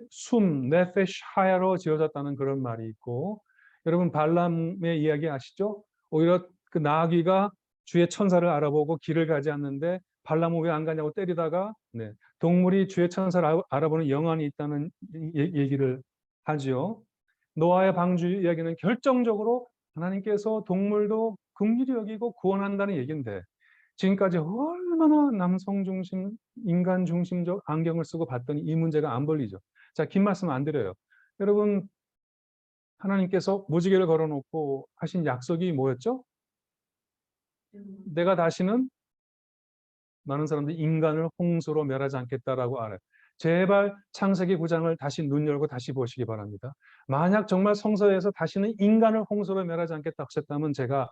네페시 하야로 지어졌다는 그런 말이 있고, 여러분 발람의 이야기 아시죠? 오히려 그 나귀가 주의 천사를 알아보고 길을 가지 않는데 발람은 왜 안 가냐고 때리다가 동물이 주의 천사를 알아보는 영안이 있다는 얘기를 하지요. 노아의 방주 이야기는 결정적으로 하나님께서 동물도 긍휼히 여기고 구원한다는 얘기인데 지금까지 얼마나 남성 중심, 인간 중심적 안경을 쓰고 봤더니 이 문제가 안 벌리죠. 자, 긴 말씀 안 드려요. 여러분, 하나님께서 무지개를 걸어놓고 하신 약속이 뭐였죠? 내가 다시는 많은 사람들이 인간을 홍수로 멸하지 않겠다라고 알아요. 제발 창세기 9장을 다시 눈 열고 다시 보시기 바랍니다. 만약 정말 성서에서 다시는 인간을 홍수로 멸하지 않겠다 하셨다면 제가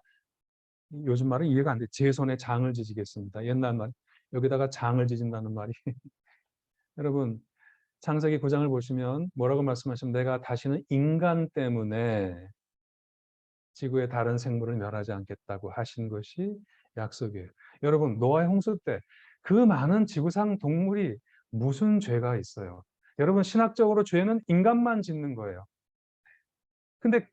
요즘 말은 이해가 안 돼. 제 손에 장을 지지겠습니다. 옛날 말 여기다가 장을 지진다는 말이 여러분 창세기 9장을 보시면 뭐라고 말씀하시면 내가 다시는 인간 때문에 지구의 다른 생물을 멸하지 않겠다고 하신 것이 약속이에요. 여러분, 노아의 홍수 때 그 많은 지구상 동물이 무슨 죄가 있어요? 여러분, 신학적으로 죄는 인간만 짓는 거예요. 근데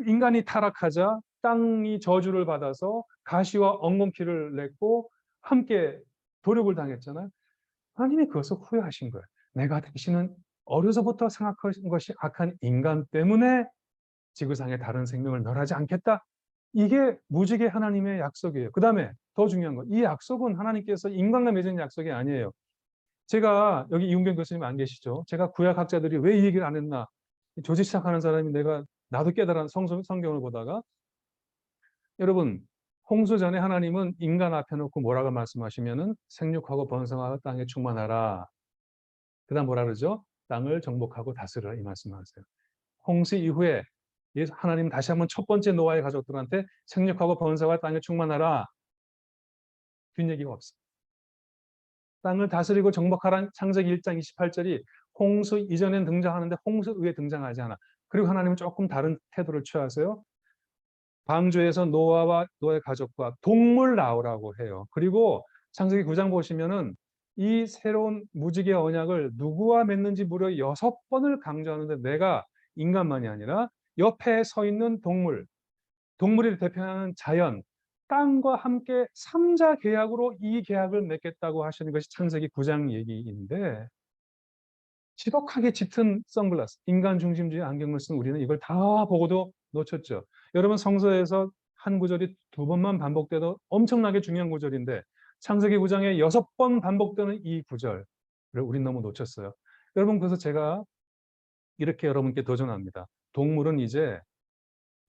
인간이 타락하자 땅이 저주를 받아서 가시와 엉겅퀴를 냈고 함께 도륙을 당했잖아요. 하나님이 그것을 후회하신 거예요. 내가 당신은 어려서부터 생각하신 것이 악한 인간 때문에 지구상의 다른 생명을 멸하지 않겠다. 이게 무지개 하나님의 약속이에요. 그 다음에 더 중요한 건 이 약속은 하나님께서 인간과 맺은 약속이 아니에요. 제가 여기 이웅경 교수님 안 계시죠? 제가 구약학자들이 왜 이 얘기를 안 했나? 조지 시작하는 사람이 내가 나도 깨달은 성경을 보다가 여러분 홍수 전에 하나님은 인간 앞에 놓고 뭐라고 말씀하시면은 생육하고 번성하고 땅에 충만하라. 그다음 뭐라 그러죠? 땅을 정복하고 다스리라 이 말씀하세요. 홍수 이후에 하나님 다시 한번 첫 번째 노아의 가족들한테 생육하고 번성하고 땅에 충만하라. 뒷얘기가 없어. 땅을 다스리고 정복하라는 창세기 1장 28절이 홍수 이전엔 등장하는데 홍수 후에 등장하지 않아. 그리고 하나님은 조금 다른 태도를 취하세요. 방주에서 노아와 노아의 가족과 동물 나오라고 해요. 그리고 창세기 9장 보시면은 이 새로운 무지개 언약을 누구와 맺는지 무려 6번을 강조하는데 내가 인간만이 아니라 옆에 서 있는 동물이 대표하는 자연, 땅과 함께 삼자 계약으로 이 계약을 맺겠다고 하시는 것이 창세기 9장 얘기인데 지독하게 짙은 선글라스, 인간 중심주의 안경을 쓴 우리는 이걸 다 보고도 놓쳤죠. 여러분 성서에서 한 구절이 2번만 반복돼도 엄청나게 중요한 구절인데 창세기 9장에 6번 반복되는 이 구절을 우린 너무 놓쳤어요. 여러분 그래서 제가 이렇게 여러분께 도전합니다. 동물은 이제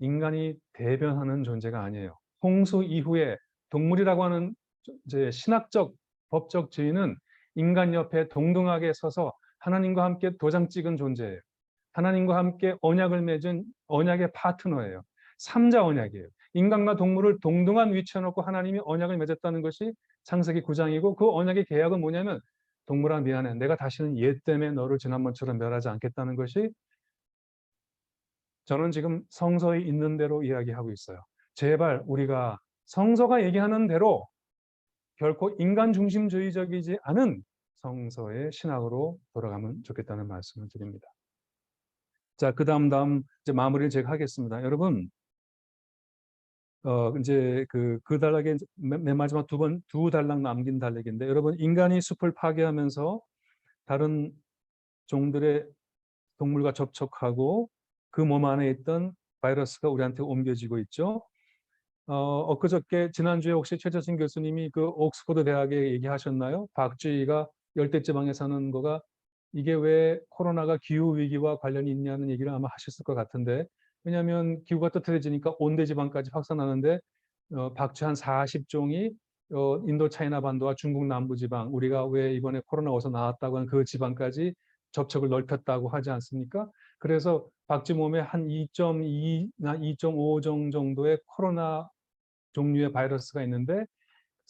인간이 대변하는 존재가 아니에요. 홍수 이후에 동물이라고 하는 이제 신학적 법적 지위는 인간 옆에 동등하게 서서 하나님과 함께 도장 찍은 존재예요. 하나님과 함께 언약을 맺은 언약의 파트너예요. 삼자 언약이에요. 인간과 동물을 동등한 위치에 놓고 하나님이 언약을 맺었다는 것이 창세기 9장이고 그 언약의 계약은 뭐냐면 동물아 미안해. 내가 다시는 얘 때문에 너를 지난번처럼 멸하지 않겠다는 것이 저는 지금 성서에 있는 대로 이야기하고 있어요. 제발 우리가 성서가 얘기하는 대로 결코 인간 중심주의적이지 않은 성서의 신학으로 돌아가면 좋겠다는 말씀을 드립니다. 자, 다음 이제 마무리를 제가 하겠습니다. 여러분, 이제 그 단락에 맨 마지막 두 단락 남긴 단락인데, 여러분 인간이 숲을 파괴하면서 다른 종들의 동물과 접촉하고 그 몸 안에 있던 바이러스가 우리한테 옮겨지고 있죠. 엊그저께 지난주에 혹시 최재진 교수님이 그 옥스퍼드 대학에 얘기하셨나요? 박쥐가 열대지방에 사는 거가 이게 왜 코로나가 기후 위기와 관련이 있냐는 얘기를 아마 하셨을 것 같은데 왜냐하면 기후가 뜨뜻해지니까 온대지방까지 확산하는데 박쥐 한 40종이 인도 차이나 반도와 중국 남부지방 우리가 왜 이번에 코로나 어디서 나왔다고 하는 그 지방까지 접촉을 넓혔다고 하지 않습니까? 그래서 박쥐 몸에 한 2.2나 2.5종 정도의 코로나 종류의 바이러스가 있는데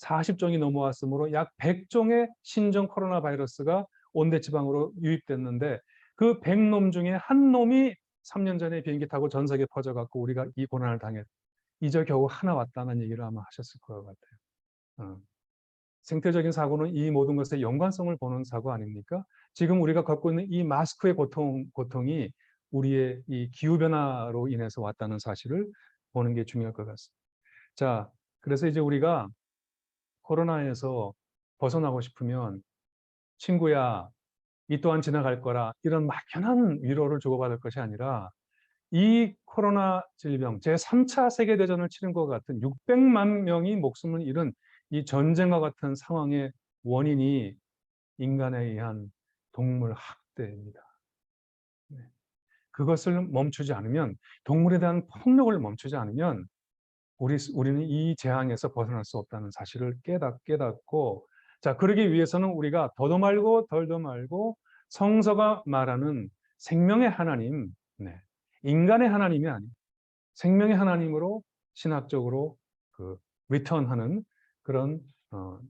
40종이 넘어왔으므로 약 100종의 신종 코로나 바이러스가 온대 지방으로 유입됐는데 그 100놈 중에 한 놈이 3년 전에 비행기 타고 전 세계에 퍼져갖고 우리가 이 고난을 당했. 이제 겨우 하나 왔다는 얘기를 아마 하셨을 것 같아요. 생태적인 사고는 이 모든 것의 연관성을 보는 사고 아닙니까? 지금 우리가 갖고 있는 이 마스크의 고통이 우리의 이 기후변화로 인해서 왔다는 사실을 보는 게 중요할 것 같습니다. 자, 그래서 이제 우리가 코로나에서 벗어나고 싶으면 친구야, 이 또한 지나갈 거라 이런 막연한 위로를 주고받을 것이 아니라 이 코로나 질병 제3차 세계대전을 치른 것 같은 600만 명이 목숨을 잃은 이 전쟁과 같은 상황의 원인이 인간에 의한 동물 학대입니다. 그것을 멈추지 않으면 동물에 대한 폭력을 멈추지 않으면 우리는 이 재앙에서 벗어날 수 없다는 사실을 깨닫고 자 그러기 위해서는 우리가 더도 말고 덜도 말고 성서가 말하는 생명의 하나님, 인간의 하나님이 아닌 생명의 하나님으로 신학적으로 리턴하는 그런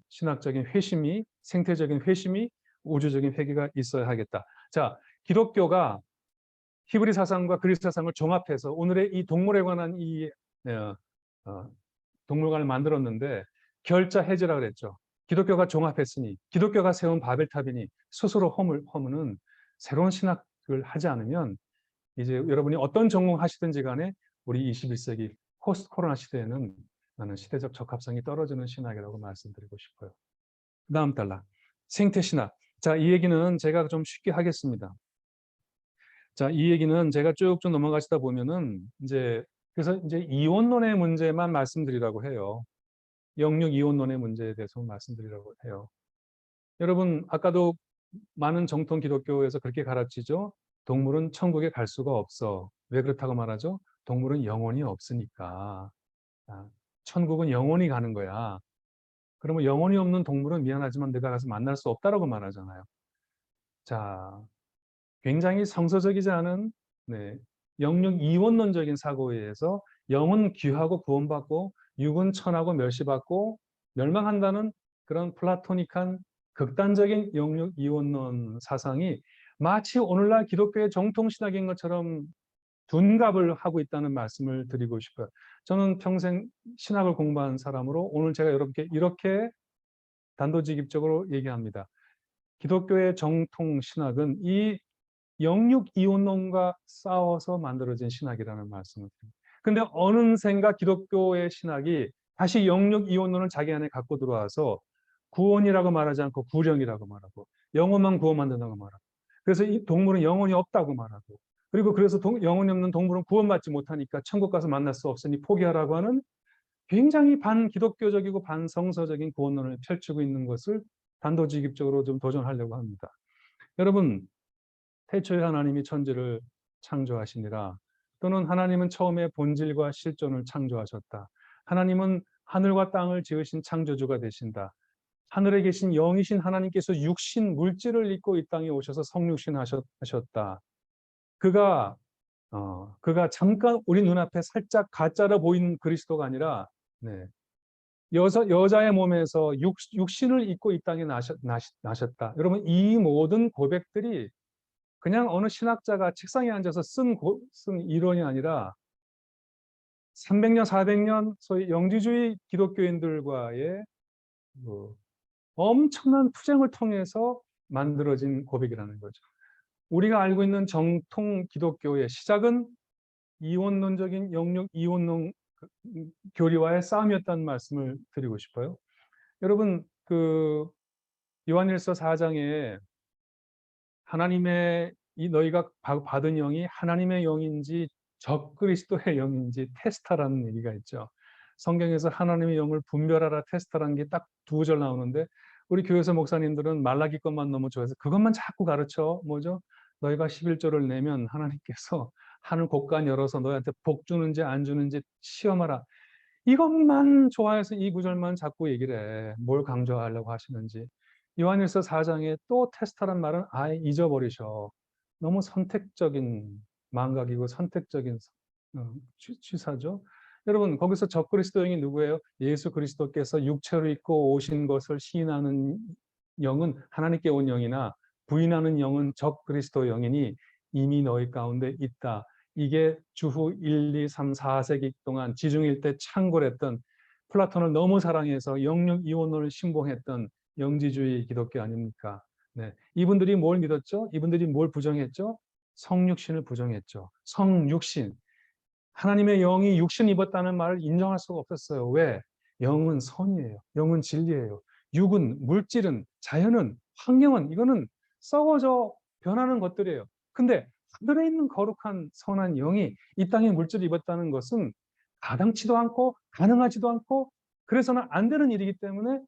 신학적인 회심이 생태적인 회심이 우주적인 회개가 있어야 하겠다. 자, 기독교가 히브리 사상과 그리스 사상을 종합해서 오늘의 이 동물에 관한 이 동물관을 만들었는데 결자 해제라 그랬죠. 기독교가 종합했으니 기독교가 세운 바벨탑이니 스스로 허무는 새로운 신학을 하지 않으면 이제 여러분이 어떤 전공 하시든지 간에 우리 21세기 포스트 코로나 시대에는 나는 시대적 적합성이 떨어지는 신학이라고 말씀드리고 싶어요. 다음 달라. 생태 신학. 자, 이 얘기는 제가 좀 쉽게 하겠습니다. 자, 이 얘기는 제가 쭉쭉 넘어가시다 보면은 그래서 이제 이원론의 문제만 말씀드리라고 해요. 영육 이원론의 문제에 대해서 말씀드리라고 해요. 여러분, 아까도 많은 정통 기독교에서 그렇게 가르치죠. 동물은 천국에 갈 수가 없어. 왜 그렇다고 말하죠? 동물은 영혼이 없으니까. 천국은 영혼이 가는 거야. 그러면 영혼이 없는 동물은 미안하지만 내가 가서 만날 수 없다라고 말하잖아요. 자, 굉장히 성서적이지 않은 영육 이원론적인 사고에 의해서 영은 귀하고 구원받고 육은 천하고 멸시받고 멸망한다는 그런 플라토닉한 극단적인 영육 이원론 사상이 마치 오늘날 기독교의 정통신학인 것처럼 둔갑을 하고 있다는 말씀을 드리고 싶어요. 저는 평생 신학을 공부한 사람으로 오늘 제가 여러분께 이렇게 단도직입적으로 얘기합니다. 기독교의 정통신학은 이 영육 이원론과 싸워서 만들어진 신학이라는 말씀을 드립니다. 근데 어느샌가 기독교의 신학이 다시 영육 이원론을 자기 안에 갖고 들어와서 구원이라고 말하지 않고 구령이라고 말하고 영혼만 구원받는다고 말하고 그래서 이 동물은 영혼이 없다고 말하고 그리고 그래서 영혼이 없는 동물은 구원받지 못하니까 천국 가서 만날 수 없으니 포기하라고 하는 굉장히 반기독교적이고 반성서적인 구원론을 펼치고 있는 것을 단도직입적으로 좀 도전하려고 합니다. 여러분, 태초에 하나님이 천지를 창조하시니라. 또는 하나님은 처음에 본질과 실존을 창조하셨다. 하나님은 하늘과 땅을 지으신 창조주가 되신다. 하늘에 계신 영이신 하나님께서 육신 물질을 입고 이 땅에 오셔서 성육신 하셨다. 그가 잠깐 우리 눈앞에 살짝 가짜로 보이는 그리스도가 아니라 여자의 몸에서 육신을 입고 이 땅에 나셨다. 여러분, 이 모든 고백들이 그냥 어느 신학자가 책상에 앉아서 쓴 이론이 아니라 300년, 400년 소위 영지주의 기독교인들과의 엄청난 투쟁을 통해서 만들어진 고백이라는 거죠. 우리가 알고 있는 정통 기독교의 시작은 이원론적인 영육 이원론 교리와의 싸움이었다는 말씀을 드리고 싶어요. 여러분, 요한일서 4장에 하나님의 너희가 받은 영이 하나님의 영인지 적그리스도의 영인지 테스타라는 얘기가 있죠. 성경에서 하나님의 영을 분별하라 테스타라는 게 딱 2절 나오는데 우리 교회에서 목사님들은 말라기 것만 너무 좋아해서 그것만 자꾸 가르쳐. 뭐죠? 너희가 11조를 내면 하나님께서 하늘 곳간 열어서 너희한테 복 주는지 안 주는지 시험하라. 이것만 좋아해서 이 구절만 자꾸 얘기를 해. 뭘 강조하려고 하시는지. 요한일서 4장에 또 테스타란 말은 아예 잊어버리셔. 너무 선택적인 망각이고 선택적인 취사죠. 여러분, 거기서 적그리스도 영이 누구예요? 예수 그리스도께서 육체로 입고 오신 것을 시인하는 영은 하나님께 온 영이나 부인하는 영은 적그리스도 영이니 이미 너희 가운데 있다. 이게 주후 1, 2, 3, 4세기 동안 지중일 때 창궐했던 플라톤을 너무 사랑해서 영육 이원론을 신봉했던 영지주의 기독교 아닙니까? 이분들이 뭘 믿었죠? 이분들이 뭘 부정했죠? 성육신을 부정했죠. 성육신. 하나님의 영이 육신 입었다는 말을 인정할 수가 없었어요. 왜? 영은 선이에요. 영은 진리예요. 육은, 물질은, 자연은, 환경은 이거는 썩어져 변하는 것들이에요. 근데 하늘에 있는 거룩한 선한 영이 이 땅에 물질을 입었다는 것은 가당치도 않고 가능하지도 않고 그래서는 안 되는 일이기 때문에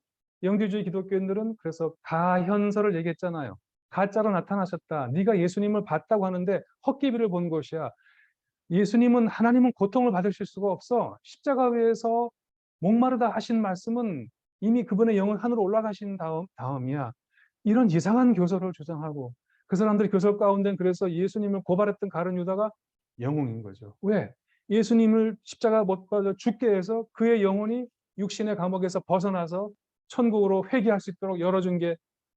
영지주의 기독교인들은 그래서 가현설을 얘기했잖아요. 가짜로 나타나셨다. 네가 예수님을 봤다고 하는데 헛기비를 본 것이야. 하나님은 고통을 받으실 수가 없어. 십자가 위에서 목마르다 하신 말씀은 이미 그분의 영은 하늘로 올라가신 다음이야. 이런 이상한 교설을 주장하고 그 사람들이 교설 가운데 그래서 예수님을 고발했던 가룟 유다가 영웅인 거죠. 왜? 예수님을 십자가 못 박아 죽게 해서 그의 영혼이 육신의 감옥에서 벗어나서 천국으로 회귀할 수 있도록 열어준 게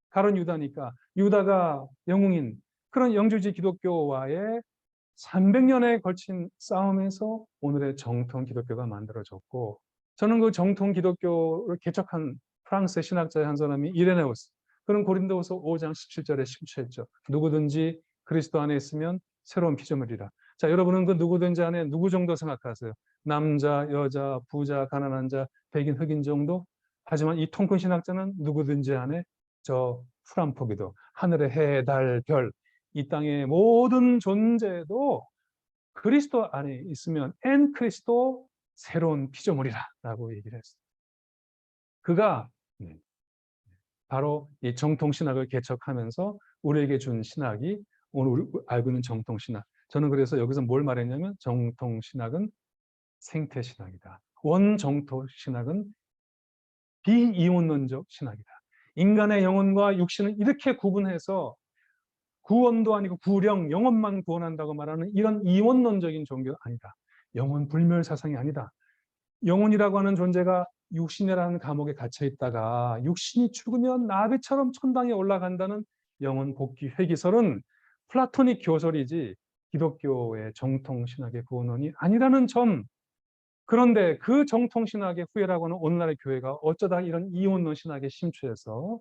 가룟 유다니까 유다가 영웅인 그런 영주주의 기독교와의 300년에 걸친 싸움에서 오늘의 정통 기독교가 만들어졌고, 저는 그 정통 기독교를 개척한 프랑스의 신학자의 한 사람이 이레네우스, 그런 고린도후서 5장 17절에 심취했죠. 누구든지 그리스도 안에 있으면 새로운 피조물이라. 자, 여러분은 그 누구든지 안에 누구 정도 생각하세요? 남자, 여자, 부자, 가난한 자, 백인, 흑인 정도? 하지만 이 통큰 신학자는 누구든지 안에 저 풀한 포기도, 하늘의 해, 달, 별, 이 땅의 모든 존재도 그리스도 안에 있으면 엔 그리스도 새로운 피조물이라라고 얘기를 했어요. 그가 바로 이 정통 신학을 개척하면서 우리에게 준 신학이 오늘 우리 알고 있는 정통 신학. 저는 그래서 여기서 뭘 말했냐면 정통 신학은 생태 신학이다. 원정통 신학은 비이원론적 신학이다. 인간의 영혼과 육신을 이렇게 구분해서 구원도 아니고 구령, 영혼만 구원한다고 말하는 이런 이원론적인 종교가 아니다. 영혼 불멸 사상이 아니다. 영혼이라고 하는 존재가 육신이라는 감옥에 갇혀 있다가 육신이 죽으면 나비처럼 천당에 올라간다는 영혼 복귀 회기설은 플라토닉 교설이지 기독교의 정통 신학의 구원론이 아니라는 점. 그런데 그 정통 신학의 후예라고 하는 오늘날의 교회가 어쩌다 이런 이원론 신학에 심취해서,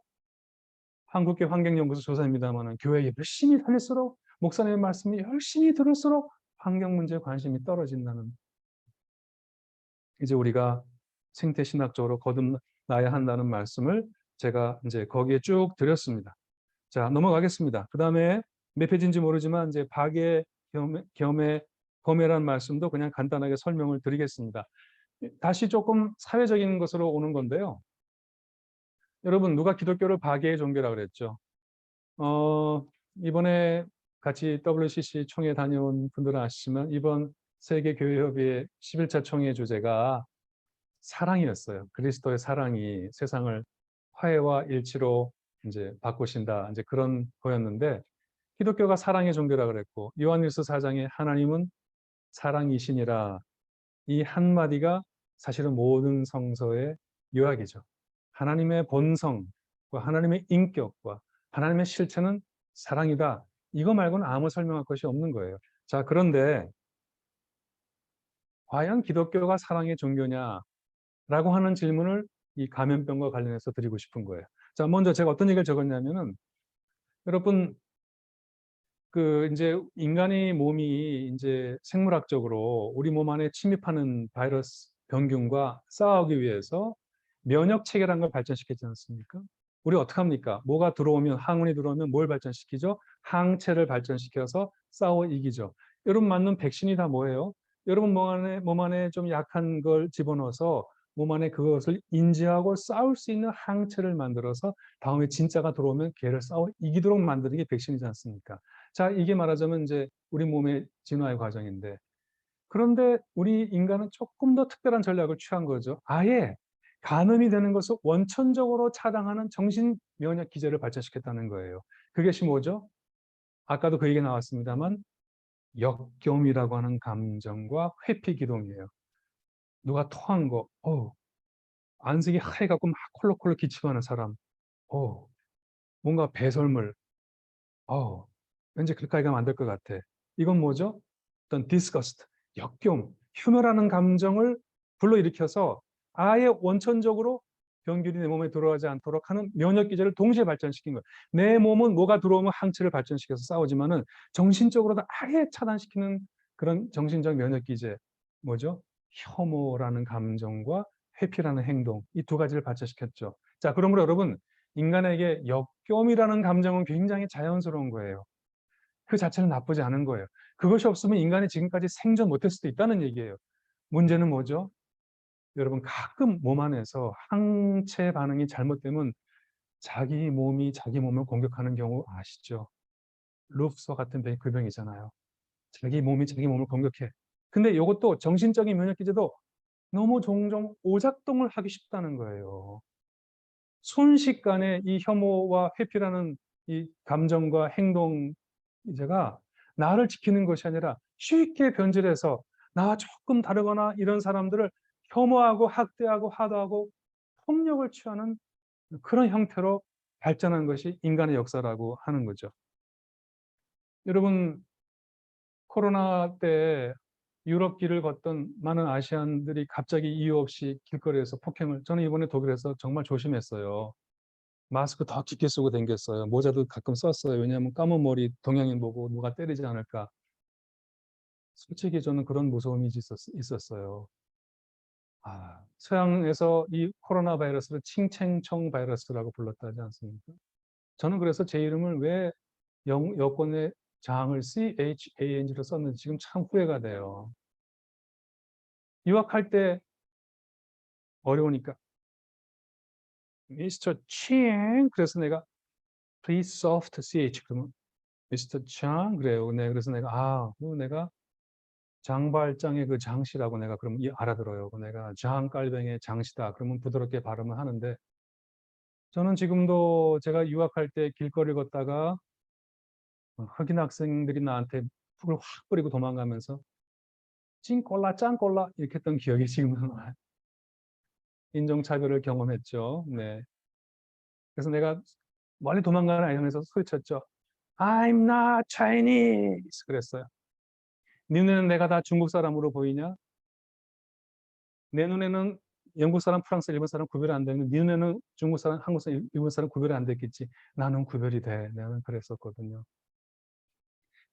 한국교 환경연구소 조사입니다만 교회에 열심히 다닐수록, 목사님의 말씀이 열심히 들을수록 환경 문제에 관심이 떨어진다는, 이제 우리가 생태신학적으로 거듭나야 한다는 말씀을 제가 이제 거기에 쭉 드렸습니다. 자, 넘어가겠습니다. 그 다음에 몇 페이지인지 모르지만 이제 박애, 겸해, 검해란 말씀도 그냥 간단하게 설명을 드리겠습니다. 다시 조금 사회적인 것으로 오는 건데요. 여러분, 누가 기독교를 박애의 종교라고 그랬죠? 이번에 같이 WCC 총회 다녀온 분들은 아시지만 이번 세계교회협의회 11차 총회 주제가 사랑이었어요. 그리스도의 사랑이 세상을 화해와 일치로 이제 바꾸신다, 이제 그런 거였는데, 기독교가 사랑의 종교라 그랬고 요한일서 4장에 하나님은 사랑이시니라, 이 한마디가 사실은 모든 성서의 요약이죠. 하나님의 본성과 하나님의 인격과 하나님의 실체는 사랑이다. 이거 말고는 아무 설명할 것이 없는 거예요. 자, 그런데 과연 기독교가 사랑의 종교냐? 라고 하는 질문을 이 감염병과 관련해서 드리고 싶은 거예요. 자, 먼저 제가 어떤 얘기를 적었냐면은, 여러분, 그 이제 인간의 몸이 이제 생물학적으로 우리 몸 안에 침입하는 바이러스 병균과 싸우기 위해서 면역 체계라는 걸 발전시키지 않습니까? 우리 어떻게 합니까? 뭐가 들어오면, 항원이 들어오면 뭘 발전시키죠? 항체를 발전시켜서 싸워 이기죠. 여러분 맞는 백신이 다 뭐예요? 여러분 몸 안에 좀 약한 걸 집어넣어서 몸 안에 그것을 인지하고 싸울 수 있는 항체를 만들어서 다음에 진짜가 들어오면 걔를 싸워 이기도록 만드는 게 백신이지 않습니까? 자, 이게 말하자면 이제 우리 몸의 진화의 과정인데, 그런데 우리 인간은 조금 더 특별한 전략을 취한 거죠. 아예 감염이 되는 것을 원천적으로 차단하는 정신 면역 기제를 발전시켰다는 거예요. 그것이 뭐죠? 아까도 그 얘기 나왔습니다만 역겸이라고 하는 감정과 회피 기동이에요. 누가 토한 거, 안색이 하얘갖고 막 콜록콜록 기침하는 사람, 뭔가 배설물, 어, 왠지 그렇게 가면 안 될 것 같아. 이건 뭐죠? 어떤 disgust, 역경, 흉노라는 감정을 불러일으켜서 아예 원천적으로 병균이 내 몸에 들어가지 않도록 하는 면역 기제를 동시에 발전시킨 거예요. 내 몸은 뭐가 들어오면 항체를 발전시켜서 싸우지만은 정신적으로도 아예 차단시키는 그런 정신적 면역 기제, 뭐죠? 혐오라는 감정과 회피라는 행동, 이 두 가지를 발전시켰죠. 자, 그러므로 여러분, 인간에게 역겨움이라는 감정은 굉장히 자연스러운 거예요. 그 자체는 나쁘지 않은 거예요. 그것이 없으면 인간이 지금까지 생존 못할 수도 있다는 얘기예요. 문제는 뭐죠? 여러분, 가끔 몸 안에서 항체 반응이 잘못되면 자기 몸이 자기 몸을 공격하는 경우 아시죠? 루프소 같은 그 병이잖아요. 자기 몸이 자기 몸을 공격해. 근데 이것도 정신적인 면역 기제도 너무 종종 오작동을 하기 쉽다는 거예요. 순식간에 이 혐오와 회피라는 이 감정과 행동 이제가 나를 지키는 것이 아니라 쉽게 변질해서 나와 조금 다르거나 이런 사람들을 혐오하고 학대하고 하도하고 폭력을 취하는 그런 형태로 발전한 것이 인간의 역사라고 하는 거죠. 여러분, 코로나 때 유럽 길을 걷던 많은 아시안들이 갑자기 이유 없이 길거리에서 폭행을, 저는 이번에 독일에서 정말 조심했어요. 마스크 더 깊게 쓰고 댕겼어요. 모자도 가끔 썼어요. 왜냐하면 까만 머리 동양인 보고 누가 때리지 않을까. 솔직히 저는 그런 무서움이 있었어요. 서양에서 이 코로나 바이러스를 칭챙청 바이러스라고 불렀다지 않습니까? 저는 그래서 제 이름을 왜 여권에 장을 CHANG로 썼는지 지금 참 후회가 돼요. 유학할 때 어려우니까 미스터 칭 그래서 내가 please soft CH 그러면 미스터 장 그래요. 네, 그래서 내가 내가 장발장의 그 장씨라고 내가 그럼 알아들어요. 내가 장깔뱅의 장씨다. 그러면 부드럽게 발음을 하는데 저는 지금도 제가 유학할 때 길거리 걷다가 흑인 학생들이 나한테 흙을 확 뿌리고 도망가면서 찡꼴라 짱꼴라 이렇게 했던 기억이 지금은 나요. 인종차별을 경험했죠. 네. 그래서 내가 멀리 도망가는 아이 향해서 소리쳤죠. I'm not Chinese. 그랬어요. 네 눈에는 내가 다 중국 사람으로 보이냐? 내 눈에는 영국 사람, 프랑스, 일본 사람 구별이 안 되는 네 눈에는 중국 사람, 한국 사람, 일본 사람 구별이 안 됐겠지. 나는 구별이 돼. 나는 그랬었거든요.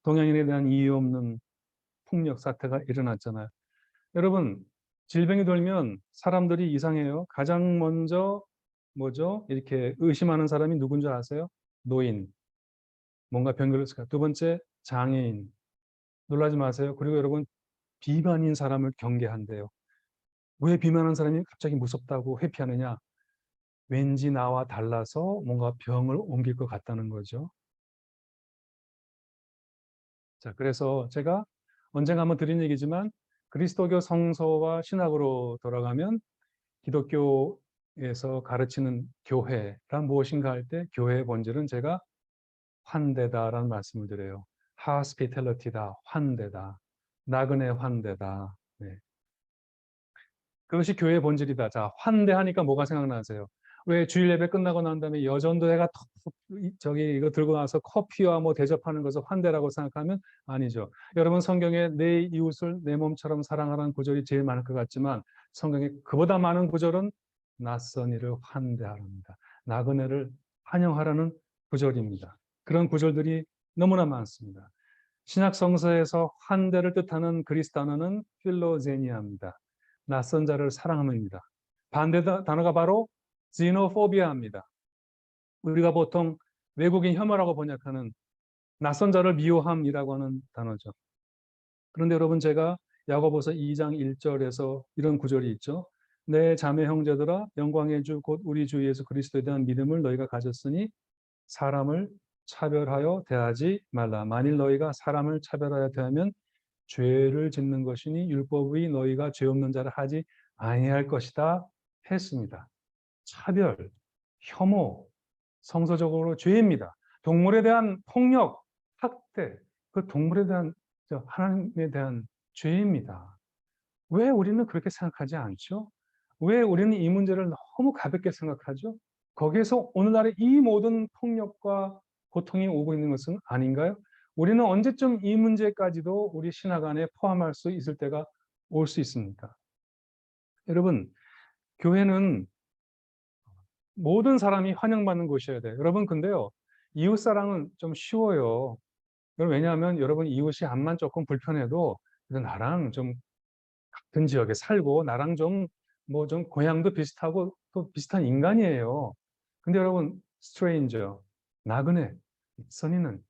동양인에 대한 이유 없는 폭력 사태가 일어났잖아요. 여러분, 질병이 돌면 사람들이 이상해요. 가장 먼저 뭐죠? 이렇게 의심하는 사람이 누군 줄 아세요? 노인. 뭔가 병을 걸렸을까? 두 번째, 장애인. 놀라지 마세요. 그리고 여러분, 비만인 사람을 경계한대요. 왜 비만한 사람이 갑자기 무섭다고 회피하느냐? 왠지 나와 달라서 뭔가 병을 옮길 것 같다는 거죠. 자, 그래서 제가 언젠가 한번 드린 얘기지만 그리스도교 성서와 신학으로 돌아가면 기독교에서 가르치는 교회란 무엇인가 할 때 교회의 본질은 제가 환대다라는 말씀을 드려요. hospitality다, 환대다, 나그네 환대다. 네. 그것이 교회의 본질이다. 자, 환대하니까 뭐가 생각나세요? 왜 주일 예배 끝나고 난 다음에 여전도회가 저기 이거 들고 나서 커피와 뭐 대접하는 것을 환대라고 생각하면 아니죠. 여러분 성경에 내 이웃을 내 몸처럼 사랑하라는 구절이 제일 많을 것 같지만 성경에 그보다 많은 구절은 낯선 이를 환대하랍니다. 나그네를 환영하라는 구절입니다. 그런 구절들이 너무나 많습니다. 신약 성서에서 환대를 뜻하는 그리스 단어는 필로제니아입니다. 낯선 자를 사랑함입니다. 반대 단어가 바로 xenophobia입니다. 우리가 보통 외국인 혐오라고 번역하는 낯선 자를 미워함이라고 하는 단어죠. 그런데 여러분 제가 야고보서 2장 1절에서 이런 구절이 있죠. 내 자매 형제들아 영광의 주 곧 우리 주 예수 그리스도에 대한 믿음을 너희가 가졌으니 사람을 차별하여 대하지 말라. 만일 너희가 사람을 차별하여 대하면 죄를 짓는 것이니 율법의 너희가 죄 없는 자를 하지 아니할 것이다 했습니다. 차별, 혐오, 성서적으로 죄입니다. 동물에 대한 폭력, 학대, 그 동물에 대한 하나님에 대한 죄입니다. 왜 우리는 그렇게 생각하지 않죠? 왜 우리는 이 문제를 너무 가볍게 생각하죠? 거기에서 오늘날의 이 모든 폭력과 고통이 오고 있는 것은 아닌가요? 우리는 언제쯤 이 문제까지도 우리 신학 안에 포함할 수 있을 때가 올 수 있습니까? 여러분, 교회는 모든 사람이 환영받는 곳이어야 돼요. 여러분, 근데요, 이웃사랑은 좀 쉬워요. 왜냐하면 여러분 이웃이 암만 조금 불편해도 나랑 좀 같은 지역에 살고 나랑 좀 고향도 비슷하고 또 비슷한 인간이에요. 근데 여러분 스트레인저, 나그네, 선인은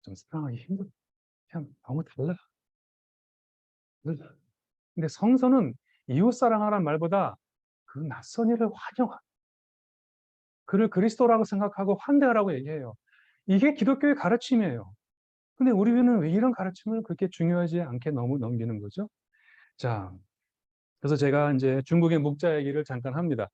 좀 사랑하기 힘들어. 그냥 너무 달라. 근데 성서는 이웃 사랑하라는 말보다 그 낯선 이를 환영하, 그를 그리스도라고 생각하고 환대하라고 얘기해요. 이게 기독교의 가르침이에요. 근데 우리는 왜 이런 가르침을 그렇게 중요하지 않게 너무 넘기는 거죠? 자, 그래서 제가 이제 중국의 묵자 얘기를 잠깐 합니다.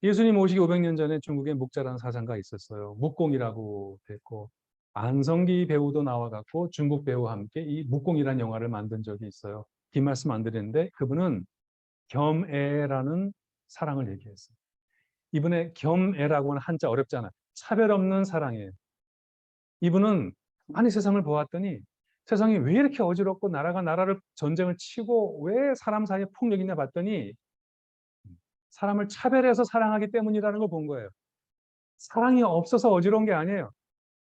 예수님 오시기 500년 전에 중국에 묵자라는 사상가 있었어요. 묵공이라고 됐고 안성기 배우도 나와갖고 중국 배우와 함께 이 묵공이라는 영화를 만든 적이 있어요. 긴 말씀 안 드리는데 그분은 겸애라는 사랑을 얘기했어요. 이분의 겸애라고 하는 한자 어렵잖아요. 차별 없는 사랑이에요. 이분은 많이 세상을 보았더니 세상이 왜 이렇게 어지럽고 나라가 나라를 전쟁을 치고 왜 사람 사이에 폭력이 있냐 봤더니 사람을 차별해서 사랑하기 때문이라는 걸 본 거예요. 사랑이 없어서 어지러운 게 아니에요.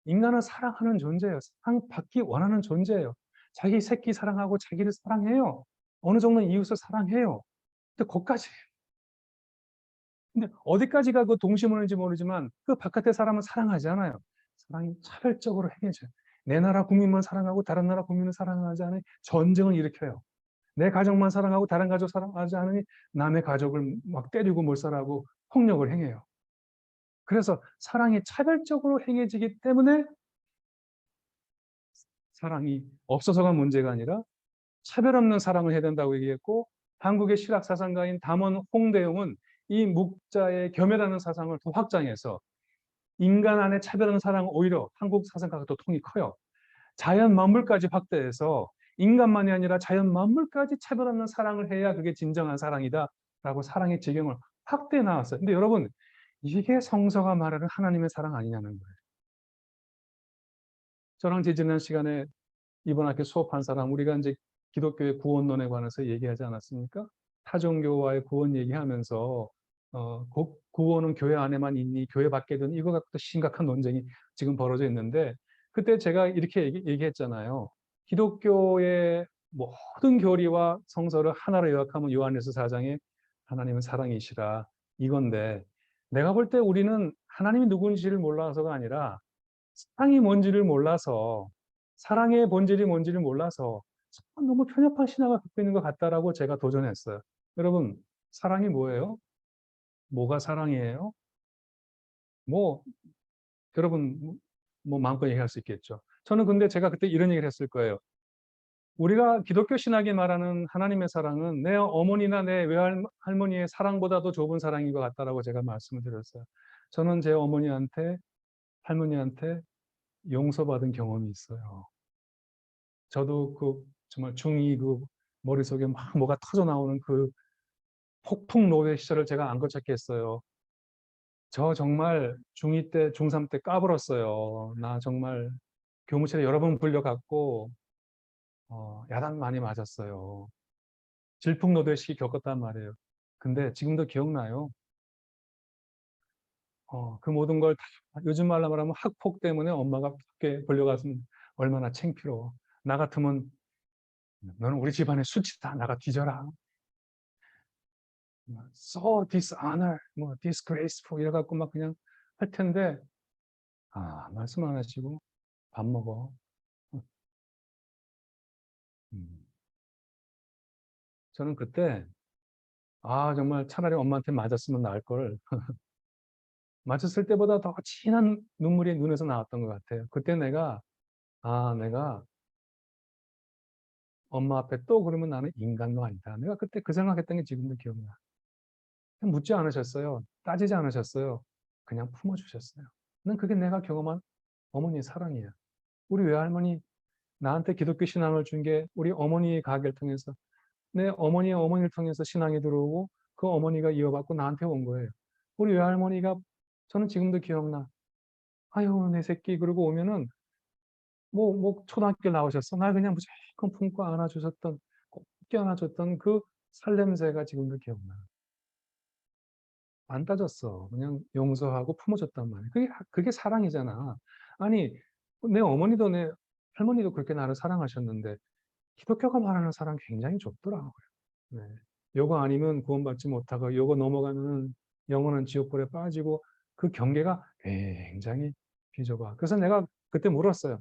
인간은 사랑하는 존재예요. 사랑받기 원하는 존재예요. 자기 새끼 사랑하고 자기를 사랑해요. 어느 정도는 이웃을 사랑해요. 근데 거기까지. 근데 어디까지가 그 동심원인지 모르지만 그 바깥의 사람은 사랑하지 않아요. 사랑이 차별적으로 행해져요. 내 나라 국민만 사랑하고 다른 나라 국민을 사랑하지 않으니 전쟁을 일으켜요. 내 가족만 사랑하고 다른 가족 사랑하지 않으니 남의 가족을 막 때리고 몰살하고 폭력을 행해요. 그래서 사랑이 차별적으로 행해지기 때문에 사랑이 없어서가 문제가 아니라 차별 없는 사랑을 해야 된다고 얘기했고, 한국의 실학 사상가인 담원 홍대용은 이 묵자의 겸해라는 사상을 더 확장해서 인간 안에 차별 없는 사랑은 오히려 한국 사상가가 더 통이 커요. 자연 만물까지 확대해서 인간만이 아니라 자연 만물까지 차별 없는 사랑을 해야 그게 진정한 사랑이다라고 사랑의 지경을 확대해 나왔어요. 근데 여러분, 이게 성서가 말하는 하나님의 사랑 아니냐는 거예요. 저랑 지난 시간에 이번 학기 수업한 사람, 우리가 이제 기독교의 구원론에 관해서 얘기하지 않았습니까? 타종교와의 구원 얘기하면서 구원은 교회 안에만 있니, 교회 밖에 든 이거 갖고 심각한 논쟁이 지금 벌어져 있는데, 그때 제가 이렇게 얘기했잖아요. 기독교의 모든 교리와 성서를 하나로 요약하면 요한일서 4장에 하나님은 사랑이시라 이건데, 내가 볼 때 우리는 하나님이 누군지를 몰라서가 아니라 사랑이 뭔지를 몰라서, 사랑의 본질이 뭔지를 몰라서 너무 편협한 신학을 갖고 있는 것 같다라고 제가 도전했어요. 여러분, 사랑이 뭐예요? 뭐가 사랑이에요? 뭐 여러분 뭐 마음껏 얘기할 수 있겠죠. 저는 근데 제가 그때 이런 얘기를 했을 거예요. 우리가 기독교 신학이 말하는 하나님의 사랑은 내 어머니나 내 외할머니의 사랑보다도 좁은 사랑인 것 같다라고 제가 말씀을 드렸어요. 저는 제 어머니한테, 할머니한테 용서받은 경험이 있어요. 저도 그 정말 중2 그 머릿속에 막 뭐가 터져 나오는 그 폭풍 노래 시절을 제가 안 거쳤겠어요. 저 정말 중2 때, 중3 때 까불었어요. 나 정말 교무실에 여러 번 불려갔고, 야단 많이 맞았어요. 질풍노도의 시기 겪었단 말이에요. 근데 지금도 기억나요. 그 모든 걸 다, 요즘 말로 말하면 학폭 때문에 엄마가 밖에 불려갔으면 얼마나 창피로워. 나 같으면 너는 우리 집안의 수치다. 나가 뒤져라. So dishonor, 뭐 disgraceful 이래갖고 막 그냥 할 텐데, 말씀 안 하시고 밥 먹어. 음. 저는 그때 정말 차라리 엄마한테 맞았으면 나을 걸. 맞았을 때보다 더 진한 눈물이 눈에서 나왔던 것 같아요. 그때 내가 엄마 앞에 또 그러면 나는 인간도 아니다. 내가 그때 그 생각했던 게 지금도 기억나. 묻지 않으셨어요. 따지지 않으셨어요. 그냥 품어주셨어요. 난 그게 내가 경험한 어머니의 사랑이야. 우리 외할머니 나한테 기독교 신앙을 준 게 우리 어머니의 가게를 통해서, 내 어머니의 어머니를 통해서 신앙이 들어오고 그 어머니가 이어받고 나한테 온 거예요. 우리 외할머니가, 저는 지금도 기억나. 아유, 내 새끼. 그러고 오면은 초등학교 나오셨어. 날 그냥 무조건 품고 안아주셨던, 꼭 껴안아줬던 그 살냄새가 지금도 기억나. 안 따졌어. 그냥 용서하고 품어줬단 말이야. 그게 사랑이잖아. 아니, 내 어머니도 내 할머니도 그렇게 나를 사랑하셨는데 기독교가 말하는 사랑 굉장히 좁더라고요. 네. 요거 아니면 구원받지 못하고 요거 넘어가면 영원한 지옥불에 빠지고, 그 경계가 굉장히 비좁아. 그래서 내가 그때 물었어요.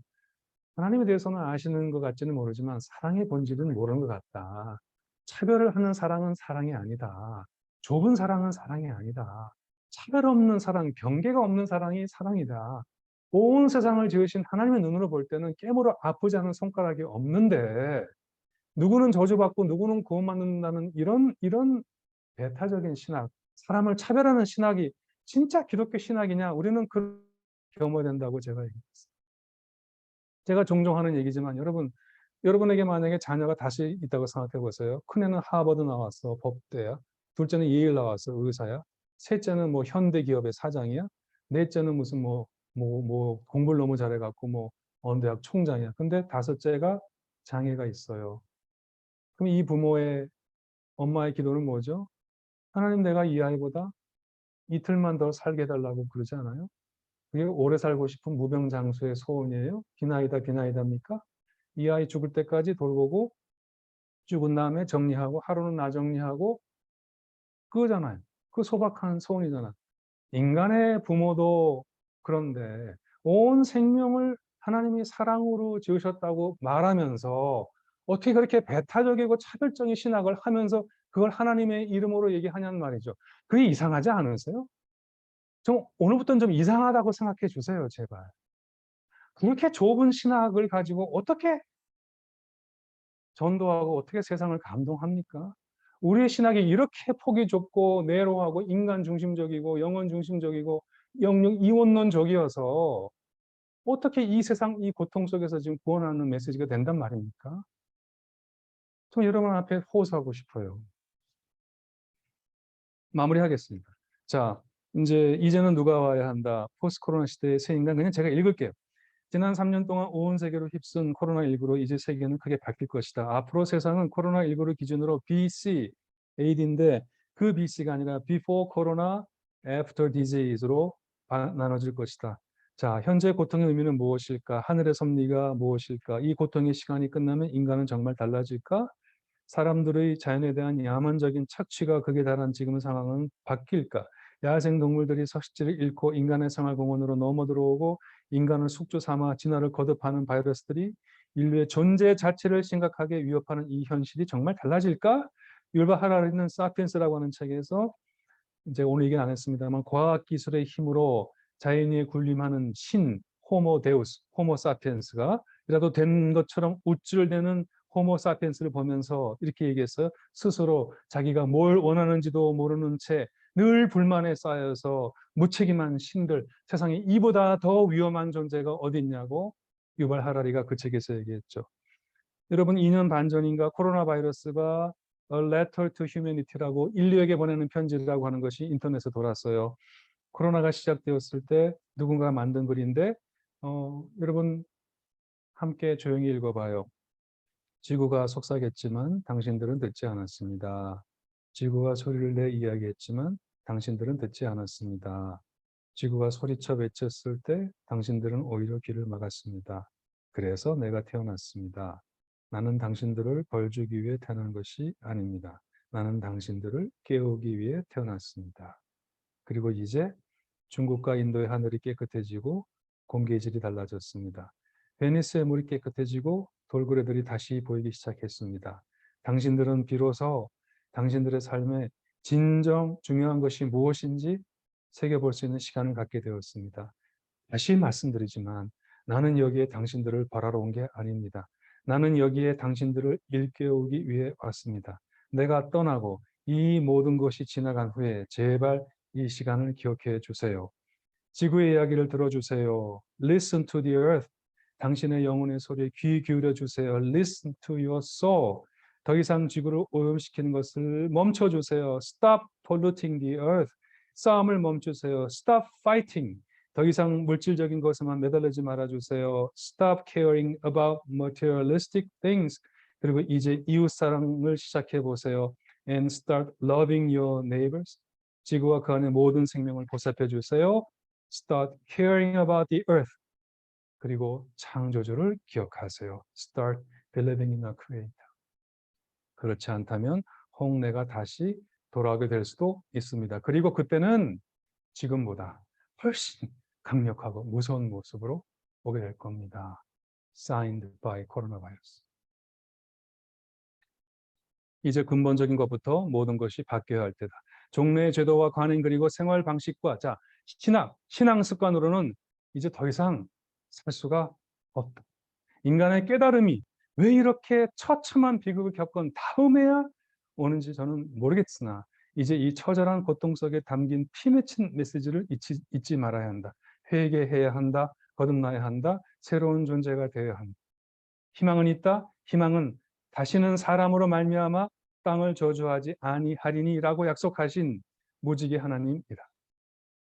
하나님에 대해서는 아시는 것 같지는 모르지만 사랑의 본질은 모르는 것 같다. 차별을 하는 사랑은 사랑이 아니다. 좁은 사랑은 사랑이 아니다. 차별 없는 사랑, 경계가 없는 사랑이 사랑이다. 온 세상을 지으신 하나님의 눈으로 볼 때는 깨물어 아프지 않은 손가락이 없는데, 누구는 저주받고 누구는 구원받는다는 이런 배타적인 신학, 사람을 차별하는 신학이 진짜 기독교 신학이냐? 우리는 그렇게 경험해야 된다고 제가 얘기했어요. 제가 종종 하는 얘기지만 여러분에게 만약에 자녀가 다시 있다고 생각해 보세요. 큰애는 하버드 나왔어, 법대야. 둘째는 예일 나왔어, 의사야. 셋째는 현대 기업의 사장이야. 넷째는 무슨 공부를 너무 잘해갖고 어느 대학 총장이야. 근데 다섯째가 장애가 있어요. 그럼 이 부모의 엄마의 기도는 뭐죠? 하나님, 내가 이 아이보다 이틀만 더 살게 해달라고 그러지 않아요? 그게 오래 살고 싶은 무병장수의 소원이에요? 비나이다 비나이다입니까? 이 아이 죽을 때까지 돌보고 죽은 다음에 정리하고 하루는 나 정리하고 그거잖아요. 그 소박한 소원이잖아. 인간의 부모도 그런데 온 생명을 하나님이 사랑으로 지으셨다고 말하면서 어떻게 그렇게 배타적이고 차별적인 신학을 하면서 그걸 하나님의 이름으로 얘기하냐는 말이죠. 그게 이상하지 않으세요? 좀 오늘부터는 좀 이상하다고 생각해 주세요, 제발. 그렇게 좁은 신학을 가지고 어떻게 전도하고 어떻게 세상을 감동합니까? 우리의 신학이 이렇게 폭이 좁고 내로하고 인간 중심적이고 영혼 중심적이고 영육 이원론적이어서 어떻게 이 세상 이 고통 속에서 지금 구원하는 메시지가 된단 말입니까? 저 여러분 앞에 호소하고 싶어요. 마무리하겠습니다. 자, 이제는 누가 와야 한다. 포스트 코로나 시대의 새 인간, 그냥 제가 읽을게요. 지난 3년 동안 온 세계로 휩쓴 코로나19로 이제 세계는 크게 바뀔 것이다. 앞으로 세상은 코로나19를 기준으로 BC, AD인데 그 BC가 아니라 Before Corona, After Disease로 나눠질 것이다. 자, 현재 고통의 의미는 무엇일까? 하늘의 섭리가 무엇일까? 이 고통의 시간이 끝나면 인간은 정말 달라질까? 사람들의 자연에 대한 야만적인 착취가 극에 달한 지금 상황은 바뀔까? 야생 동물들이 서식지를 잃고 인간의 생활공원으로 넘어들어오고 인간을 숙주 삼아 진화를 거듭하는 바이러스들이 인류의 존재 자체를 심각하게 위협하는 이 현실이 정말 달라질까? 율바 하라리는 사피엔스라고 하는 책에서 이제 오늘 얘기는 안 했습니다만 과학기술의 힘으로 자연에 군림하는 신, 호모 데우스, 호모 사피엔스가 이라도 된 것처럼 우쭐대는 호모 사피엔스를 보면서 이렇게 얘기했어요. 스스로 자기가 뭘 원하는지도 모르는 채 늘 불만에 쌓여서 무책임한 신들, 세상에 이보다 더 위험한 존재가 어디 있냐고 유발 하라리가 그 책에서 얘기했죠. 여러분 2년 반 전인가 코로나 바이러스가 A Letter to Humanity라고 인류에게 보내는 편지라고 하는 것이 인터넷에 돌았어요. 코로나가 시작되었을 때 누군가 만든 글인데 여러분 함께 조용히 읽어봐요. 지구가 속삭였지만 당신들은 듣지 않았습니다. 지구가 소리를 내 이야기했지만 당신들은 듣지 않았습니다. 지구가 소리쳐 외쳤을 때 당신들은 오히려 귀를 막았습니다. 그래서 내가 태어났습니다. 나는 당신들을 벌주기 위해 태어난 것이 아닙니다. 나는 당신들을 깨우기 위해 태어났습니다. 그리고 이제 중국과 인도의 하늘이 깨끗해지고 공기의 질이 달라졌습니다. 베니스의 물이 깨끗해지고 돌고래들이 다시 보이기 시작했습니다. 당신들은 비로소 당신들의 삶에 진정 중요한 것이 무엇인지 새겨볼 수 있는 시간을 갖게 되었습니다. 다시 말씀드리지만 나는 여기에 당신들을 벌하러 온 게 아닙니다. 나는 여기에 당신들을 일깨우기 위해 왔습니다. 내가 떠나고 이 모든 것이 지나간 후에 제발 이 시간을 기억해 주세요. 지구의 이야기를 들어주세요. Listen to the earth. 당신의 영혼의 소리에 귀 기울여 주세요. Listen to your soul. 더 이상 지구를 오염시키는 것을 멈춰주세요. Stop polluting the earth. 싸움을 멈추세요. Stop fighting. 더 이상 물질적인 것에만 매달리지 말아주세요. Stop caring about materialistic things. 그리고 이제 이웃사랑을 시작해 보세요. And start loving your neighbors. 지구와 그 안의 모든 생명을 보살펴 주세요. Start caring about the earth. 그리고 창조주를 기억하세요. Start believing in a creator. 그렇지 않다면 홍해가 다시 돌아오게 될 수도 있습니다. 그리고 그때는 지금보다 훨씬 강력하고 무서운 모습으로 오게 될 겁니다. Signed by coronavirus. 이제 근본적인 것부터 모든 것이 바뀌어야 할 때다. 종래의 제도와 관행 그리고 생활 방식과 신앙 습관으로는 이제 더 이상 살 수가 없다. 인간의 깨달음이 왜 이렇게 처참한 비극을 겪은 다음에야 오는지 저는 모르겠으나 이제 이 처절한 고통 속에 담긴 피 맺힌 메시지를 잊지 말아야 한다. 회개해야 한다. 거듭나야 한다. 새로운 존재가 되어야 한다. 희망은 있다. 희망은 다시는 사람으로 말미암아 땅을 저주하지 아니하리니라고 약속하신 무지개 하나님이다.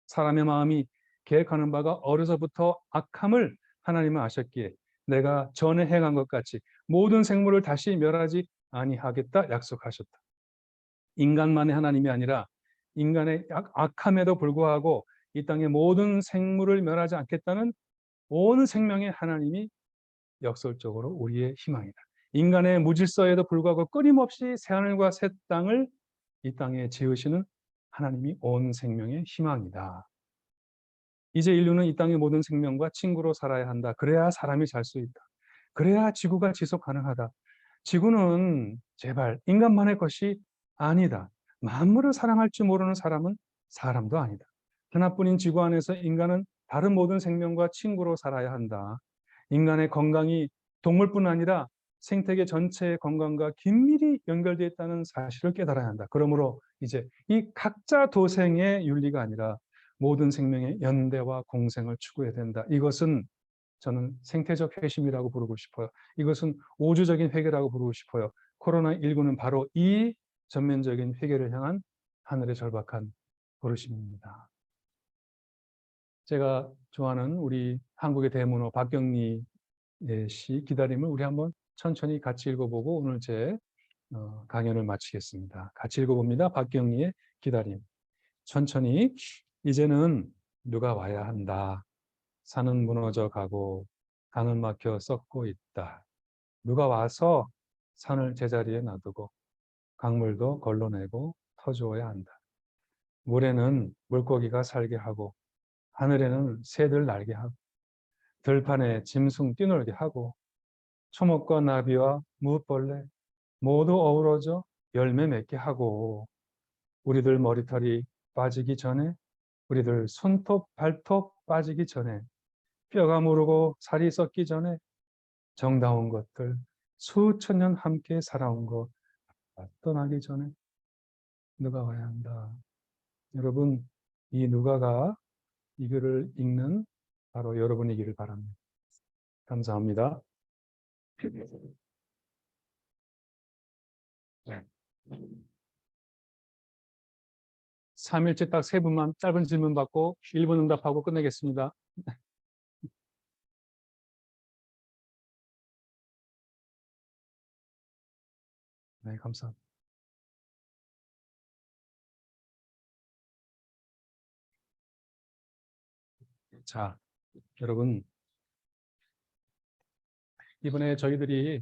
사람의 마음이 계획하는 바가 어려서부터 악함을 하나님은 아셨기에 내가 전에 행한 것 같이 모든 생물을 다시 멸하지 아니하겠다 약속하셨다. 인간만의 하나님이 아니라 인간의 악함에도 불구하고 이 땅의 모든 생물을 멸하지 않겠다는 온 생명의 하나님이 역설적으로 우리의 희망이다. 인간의 무질서에도 불구하고 끊임없이 새하늘과 새 땅을 이 땅에 지으시는 하나님이 온 생명의 희망이다. 이제 인류는 이 땅의 모든 생명과 친구로 살아야 한다. 그래야 사람이 살 수 있다. 그래야 지구가 지속 가능하다. 지구는 제발 인간만의 것이 아니다. 만물을 사랑할 줄 모르는 사람은 사람도 아니다. 하나뿐인 지구 안에서 인간은 다른 모든 생명과 친구로 살아야 한다. 인간의 건강이 동물뿐 아니라 생태계 전체의 건강과 긴밀히 연결되어 있다는 사실을 깨달아야 한다. 그러므로 이제 이 각자 도생의 윤리가 아니라 모든 생명의 연대와 공생을 추구해야 된다. 이것은 저는 생태적 회심이라고 부르고 싶어요. 이것은 우주적인 회개라고 부르고 싶어요. 코로나19는 바로 이 전면적인 회개를 향한 하늘의 절박한 부르심입니다. 제가 좋아하는 우리 한국의 대문호 박경리 시 기다림을 우리 한번 천천히 같이 읽어보고 오늘 제 강연을 마치겠습니다. 같이 읽어봅니다. 박경리의 기다림. 천천히. 이제는 누가 와야 한다. 산은 무너져 가고 강은 막혀 썩고 있다. 누가 와서 산을 제자리에 놔두고 강물도 걸러내고 터주어야 한다. 물에는 물고기가 살게 하고 하늘에는 새들 날게 하고 들판에 짐승 뛰놀게 하고 초목과 나비와 무벌레 모두 어우러져 열매 맺게 하고 우리들 머리털이 빠지기 전에 우리들 손톱 발톱 빠지기 전에 뼈가 무르고 살이 썩기 전에 정다운 것들 수천 년 함께 살아온 것 떠나기 전에 누가 와야 한다. 여러분 이 누가가 이 글을 읽는 바로 여러분이기를 바랍니다. 감사합니다. 3일째 딱 3분만 짧은 질문 받고 1분 응답하고 끝내겠습니다. 네, 감사합니다. 자, 여러분 이번에 저희들이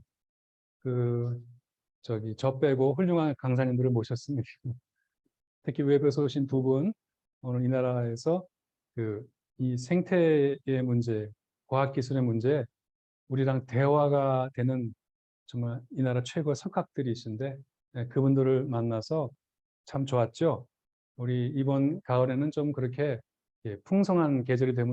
저 빼고 훌륭한 강사님들을 모셨습니다. 특히 외부에서 오신 2분, 오늘 이 나라에서 이 생태의 문제, 과학기술의 문제, 우리랑 대화가 되는 정말 이 나라 최고의 석학들이신데 그분들을 만나서 참 좋았죠. 우리 이번 가을에는 좀 그렇게 풍성한 계절이 되면